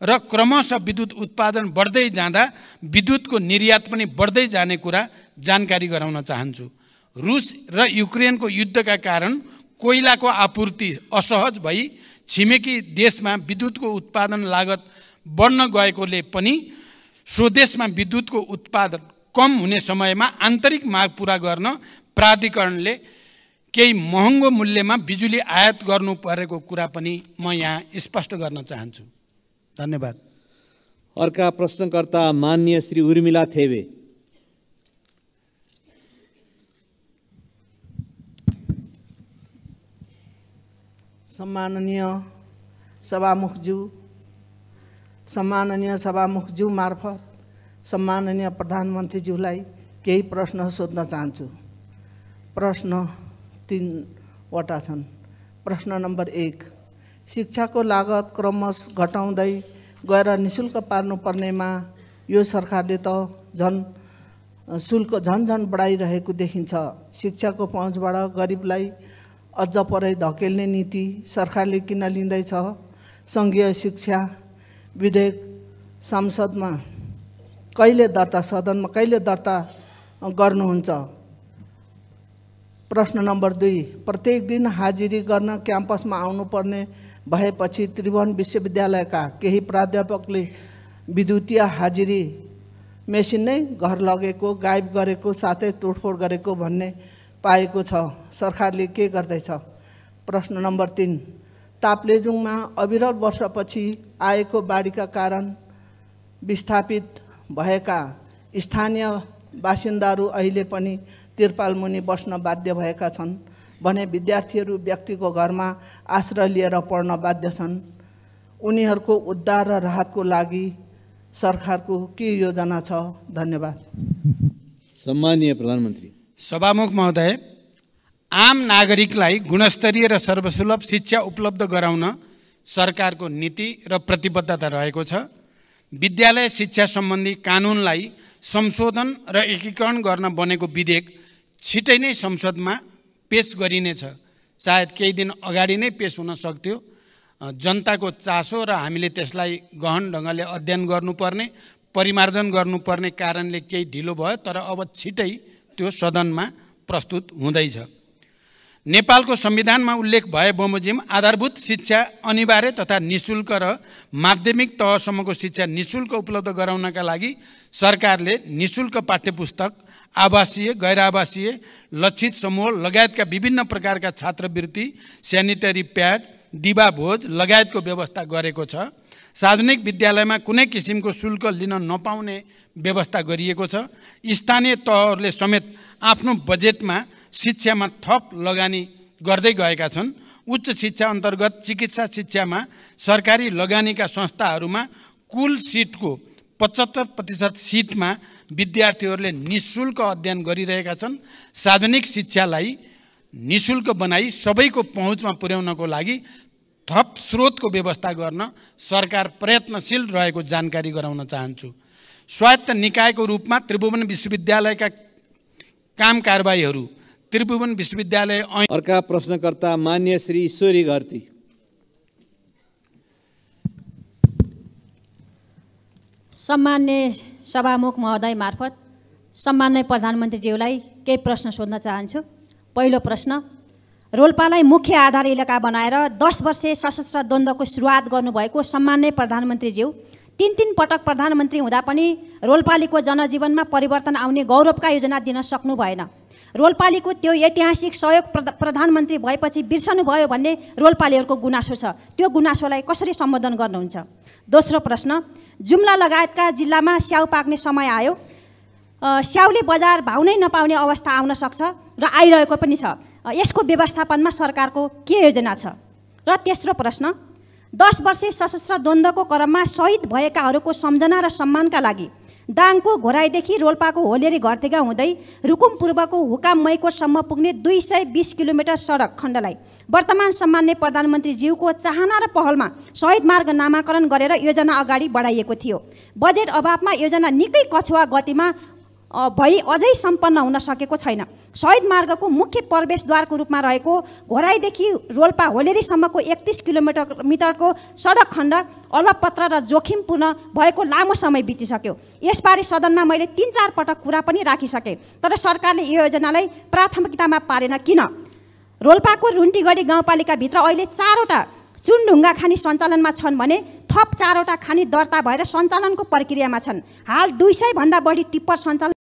E: र क्रमशः विद्युत उत्पादन बढ्दै जाँदा विद्युतको निर्यात पनि बढ्दै जाने कुरा जानकारी गराउन चाहन्छु। रुस र युक्रेनको युद्धका कारण कोइलाको आपूर्ति असहज भई छिमेकी देशमा विद्युतको उत्पादन लागत बढ्न गएकोले पनि स्वदेशमा विद्युतको उत्पादन कम हुने समयमा आन्तरिक माग पूरा गर्न प्राधिकरणले केही महँगो मूल्यमा बिजुली आयात गर्नु परेको कुरा पनि म यहाँ स्पष्ट गर्न चाहन्छु। धन्यवाद।
I: अर्का प्रश्नकर्ता माननीय श्री उर्मिला थेबे।
P: सम्माननीय सभामुखज्यू मार्फत सम्माननीय प्रधानमन्त्रीज्यूलाई केही प्रश्न सोध्न चाहन्छु। प्रश्न 3 वटा छन्। प्रश्न नम्बर 1, शिक्षाको लागत क्रमशः घटाउँदै गएर निशुल्क पार्नुपर्नेमा यो सरकारले त शुल्क झन बढाइरहेको देखिन्छ। शिक्षाको पहुँचबाट गरिबलाई अझ परै धकेल्ने नीति सरकारले किन लिँदैछ? सङ्घीय शिक्षा विधेयक संसदमा कहिले दर्ता, सदनमा कहिले दर्ता गर्नुहुन्छ? प्रश्न नम्बर 2, प्रत्येक दिन हाजिरी गर्न क्याम्पसमा आउनुपर्ने भएपछि त्रिभुवन विश्वविद्यालयका केही प्राध्यापकले विद्युतीय हाजिरी मेसिन नै घर लगेको, गायब गरेको, साथै तोडफोड गरेको भन्ने पाएको छ। सरकारले के गर्दैछ? प्रश्न नम्बर 3, ताप्लेजुङमा अविरल वर्षपछि आएको बाढीका कारण विस्थापित भएका स्थानीय बासिन्दाहरू अहिले पनि तिरपाल मुनि बस्न बाध्य भएका छन् भने विद्यार्थीहरू व्यक्तिको घरमा आश्रय लिएर पढ्न बाध्य छन्। उनीहरूको उद्धार र राहतको लागि सरकारको के योजना छ? धन्यवाद।
I: सम्माननीय प्रधानमन्त्री।
E: सभामुख महोदय, आम नागरिकलाई गुणस्तरीय र सर्वसुलभ शिक्षा उपलब्ध गराउन सरकारको नीति र प्रतिबद्धता रहेको छ। विद्यालय शिक्षा सम्बन्धी कानुनलाई संशोधन र एकीकरण गर्न बनेको विधेयक छिटै नै संसदमा पेश गरिनेछ। सायद केही दिन अगाडि नै पेश हुन सक्थ्यो। जनताको चासो र हामीले त्यसलाई गहन ढङ्गले अध्ययन गर्नुपर्ने, परिमार्जन गर्नुपर्ने कारणले केही ढिलो भयो, तर अब छिटै त्यो सदनमा प्रस्तुत हुँदैछ। नेपालको संविधानमा उल्लेख भए बमोजिम आधारभूत शिक्षा अनिवार्य तथा निशुल्क र माध्यमिक तहसम्मको शिक्षा निशुल्क उपलब्ध गराउनका लागि सरकारले निशुल्क पाठ्यपुस्तक, आवासीय, गैर आवासीय, लक्षित समूह लगायतका विभिन्न प्रकारका छात्रवृत्ति, स्यानिटरी प्याड, दिवा भोज लगायतको व्यवस्था गरेको छ। सार्वजनिक विद्यालयमा कुनै किसिमको शुल्क लिन नपाउने व्यवस्था गरिएको छ। स्थानीय तहहरूले समेत आफ्नो बजेटमा शिक्षामा थप लगानी गर्दै गएका छन्। उच्च शिक्षा अन्तर्गत चिकित्सा शिक्षामा सरकारी लगानीका संस्थाहरूमा कुल सिटको 75% सिटमा विद्यार्थीहरूले निशुल्क अध्ययन गरिरहेका छन्। सार्वजनिक शिक्षालाई निशुल्क बनाई सबैको पहुँचमा पुर्याउनको लागि थप स्रोतको व्यवस्था गर्न सरकार प्रयत्नशील रहेको जानकारी गराउन चाहन्छु। स्वायत्त निकायको रूपमा त्रिभुवन विश्वविद्यालयका काम कारबाहीहरू त्रिभुवन विश्वविद्यालय।
I: अर्का प्रश्नकर्ता मान्य श्री ईश्वरी घरती।
H: सम्मान्य सभामुख महोदय मार्फत सम्मान्य प्रधानमन्त्रीज्यूलाई केही प्रश्न सोध्न चाहन्छु। पहिलो प्रश्न, रोल्पालाई मुख्य आधार इलाका बनाएर 10 वर्षे सशस्त्र द्वन्द्वको सुरुवात गर्नुभएको सम्मान्य प्रधानमन्त्रीज्यू 3 पटक प्रधानमन्त्री हुँदा पनि रोल्पालीको जनजीवनमा परिवर्तन आउने गौरवका योजना दिन सक्नु भएन। रोल्पालीको त्यो ऐतिहासिक सहयोग प्रधानमन्त्री भएपछि बिर्सनुभयो भन्ने रोल्पालीहरूको गुनासो छ। त्यो गुनासोलाई कसरी सम्बोधन गर्नुहुन्छ? दोस्रो प्रश्न, जुम्ला लगायतका जिल्लामा स्याउ पाक्ने समय आयो। स्याउले बजार भाउ नै नपाउने अवस्था आउन सक्छ र आइरहेको पनि छ। यसको व्यवस्थापनमा सरकारको के योजना छ? र तेस्रो प्रश्न, 10 वर्षे सशस्त्र द्वन्द्वको क्रममा शहीद भएकाहरूको सम्झना र सम्मानका लागि दाङको घोराईदेखि रोल्पाको होलेरी घरतेगा हुँदै रुकुम पूर्वको हुकाम मैकोटसम्म पुग्ने 220 किलोमिटर सडक खण्डलाई वर्तमान सम्मान्य प्रधानमन्त्रीज्यूको चाहना र पहलमा शहीद मार्ग नामाकरण गरेर योजना अगाडि बढाइएको थियो। बजेट अभावमा योजना निकै कछुवा गतिमा भई अझै सम्पन्न हुन सकेको छैन। शहीद मार्गको मुख्य प्रवेशद्वारको रूपमा रहेको घोराईदेखि रोल्पा होलेरीसम्मको 31 किलोमिटरको सडक खण्ड अलपत्र र जोखिमपूर्ण भएको लामो समय बितिसक्यो। यसबारे सदनमा मैले 3-4 पटक कुरा पनि राखिसकेँ, तर सरकारले यो योजनालाई प्राथमिकतामा पारेन किन? रोल्पाको रुन्टीगढी गाउँपालिकाभित्र अहिले 4वटा चुनढुङ्गा खानी सञ्चालनमा छन् भने थप 4वटा खानी दर्ता भएर सञ्चालनको प्रक्रियामा छन्। हाल 200 भन्दा बढी टिप्पर सञ्चालन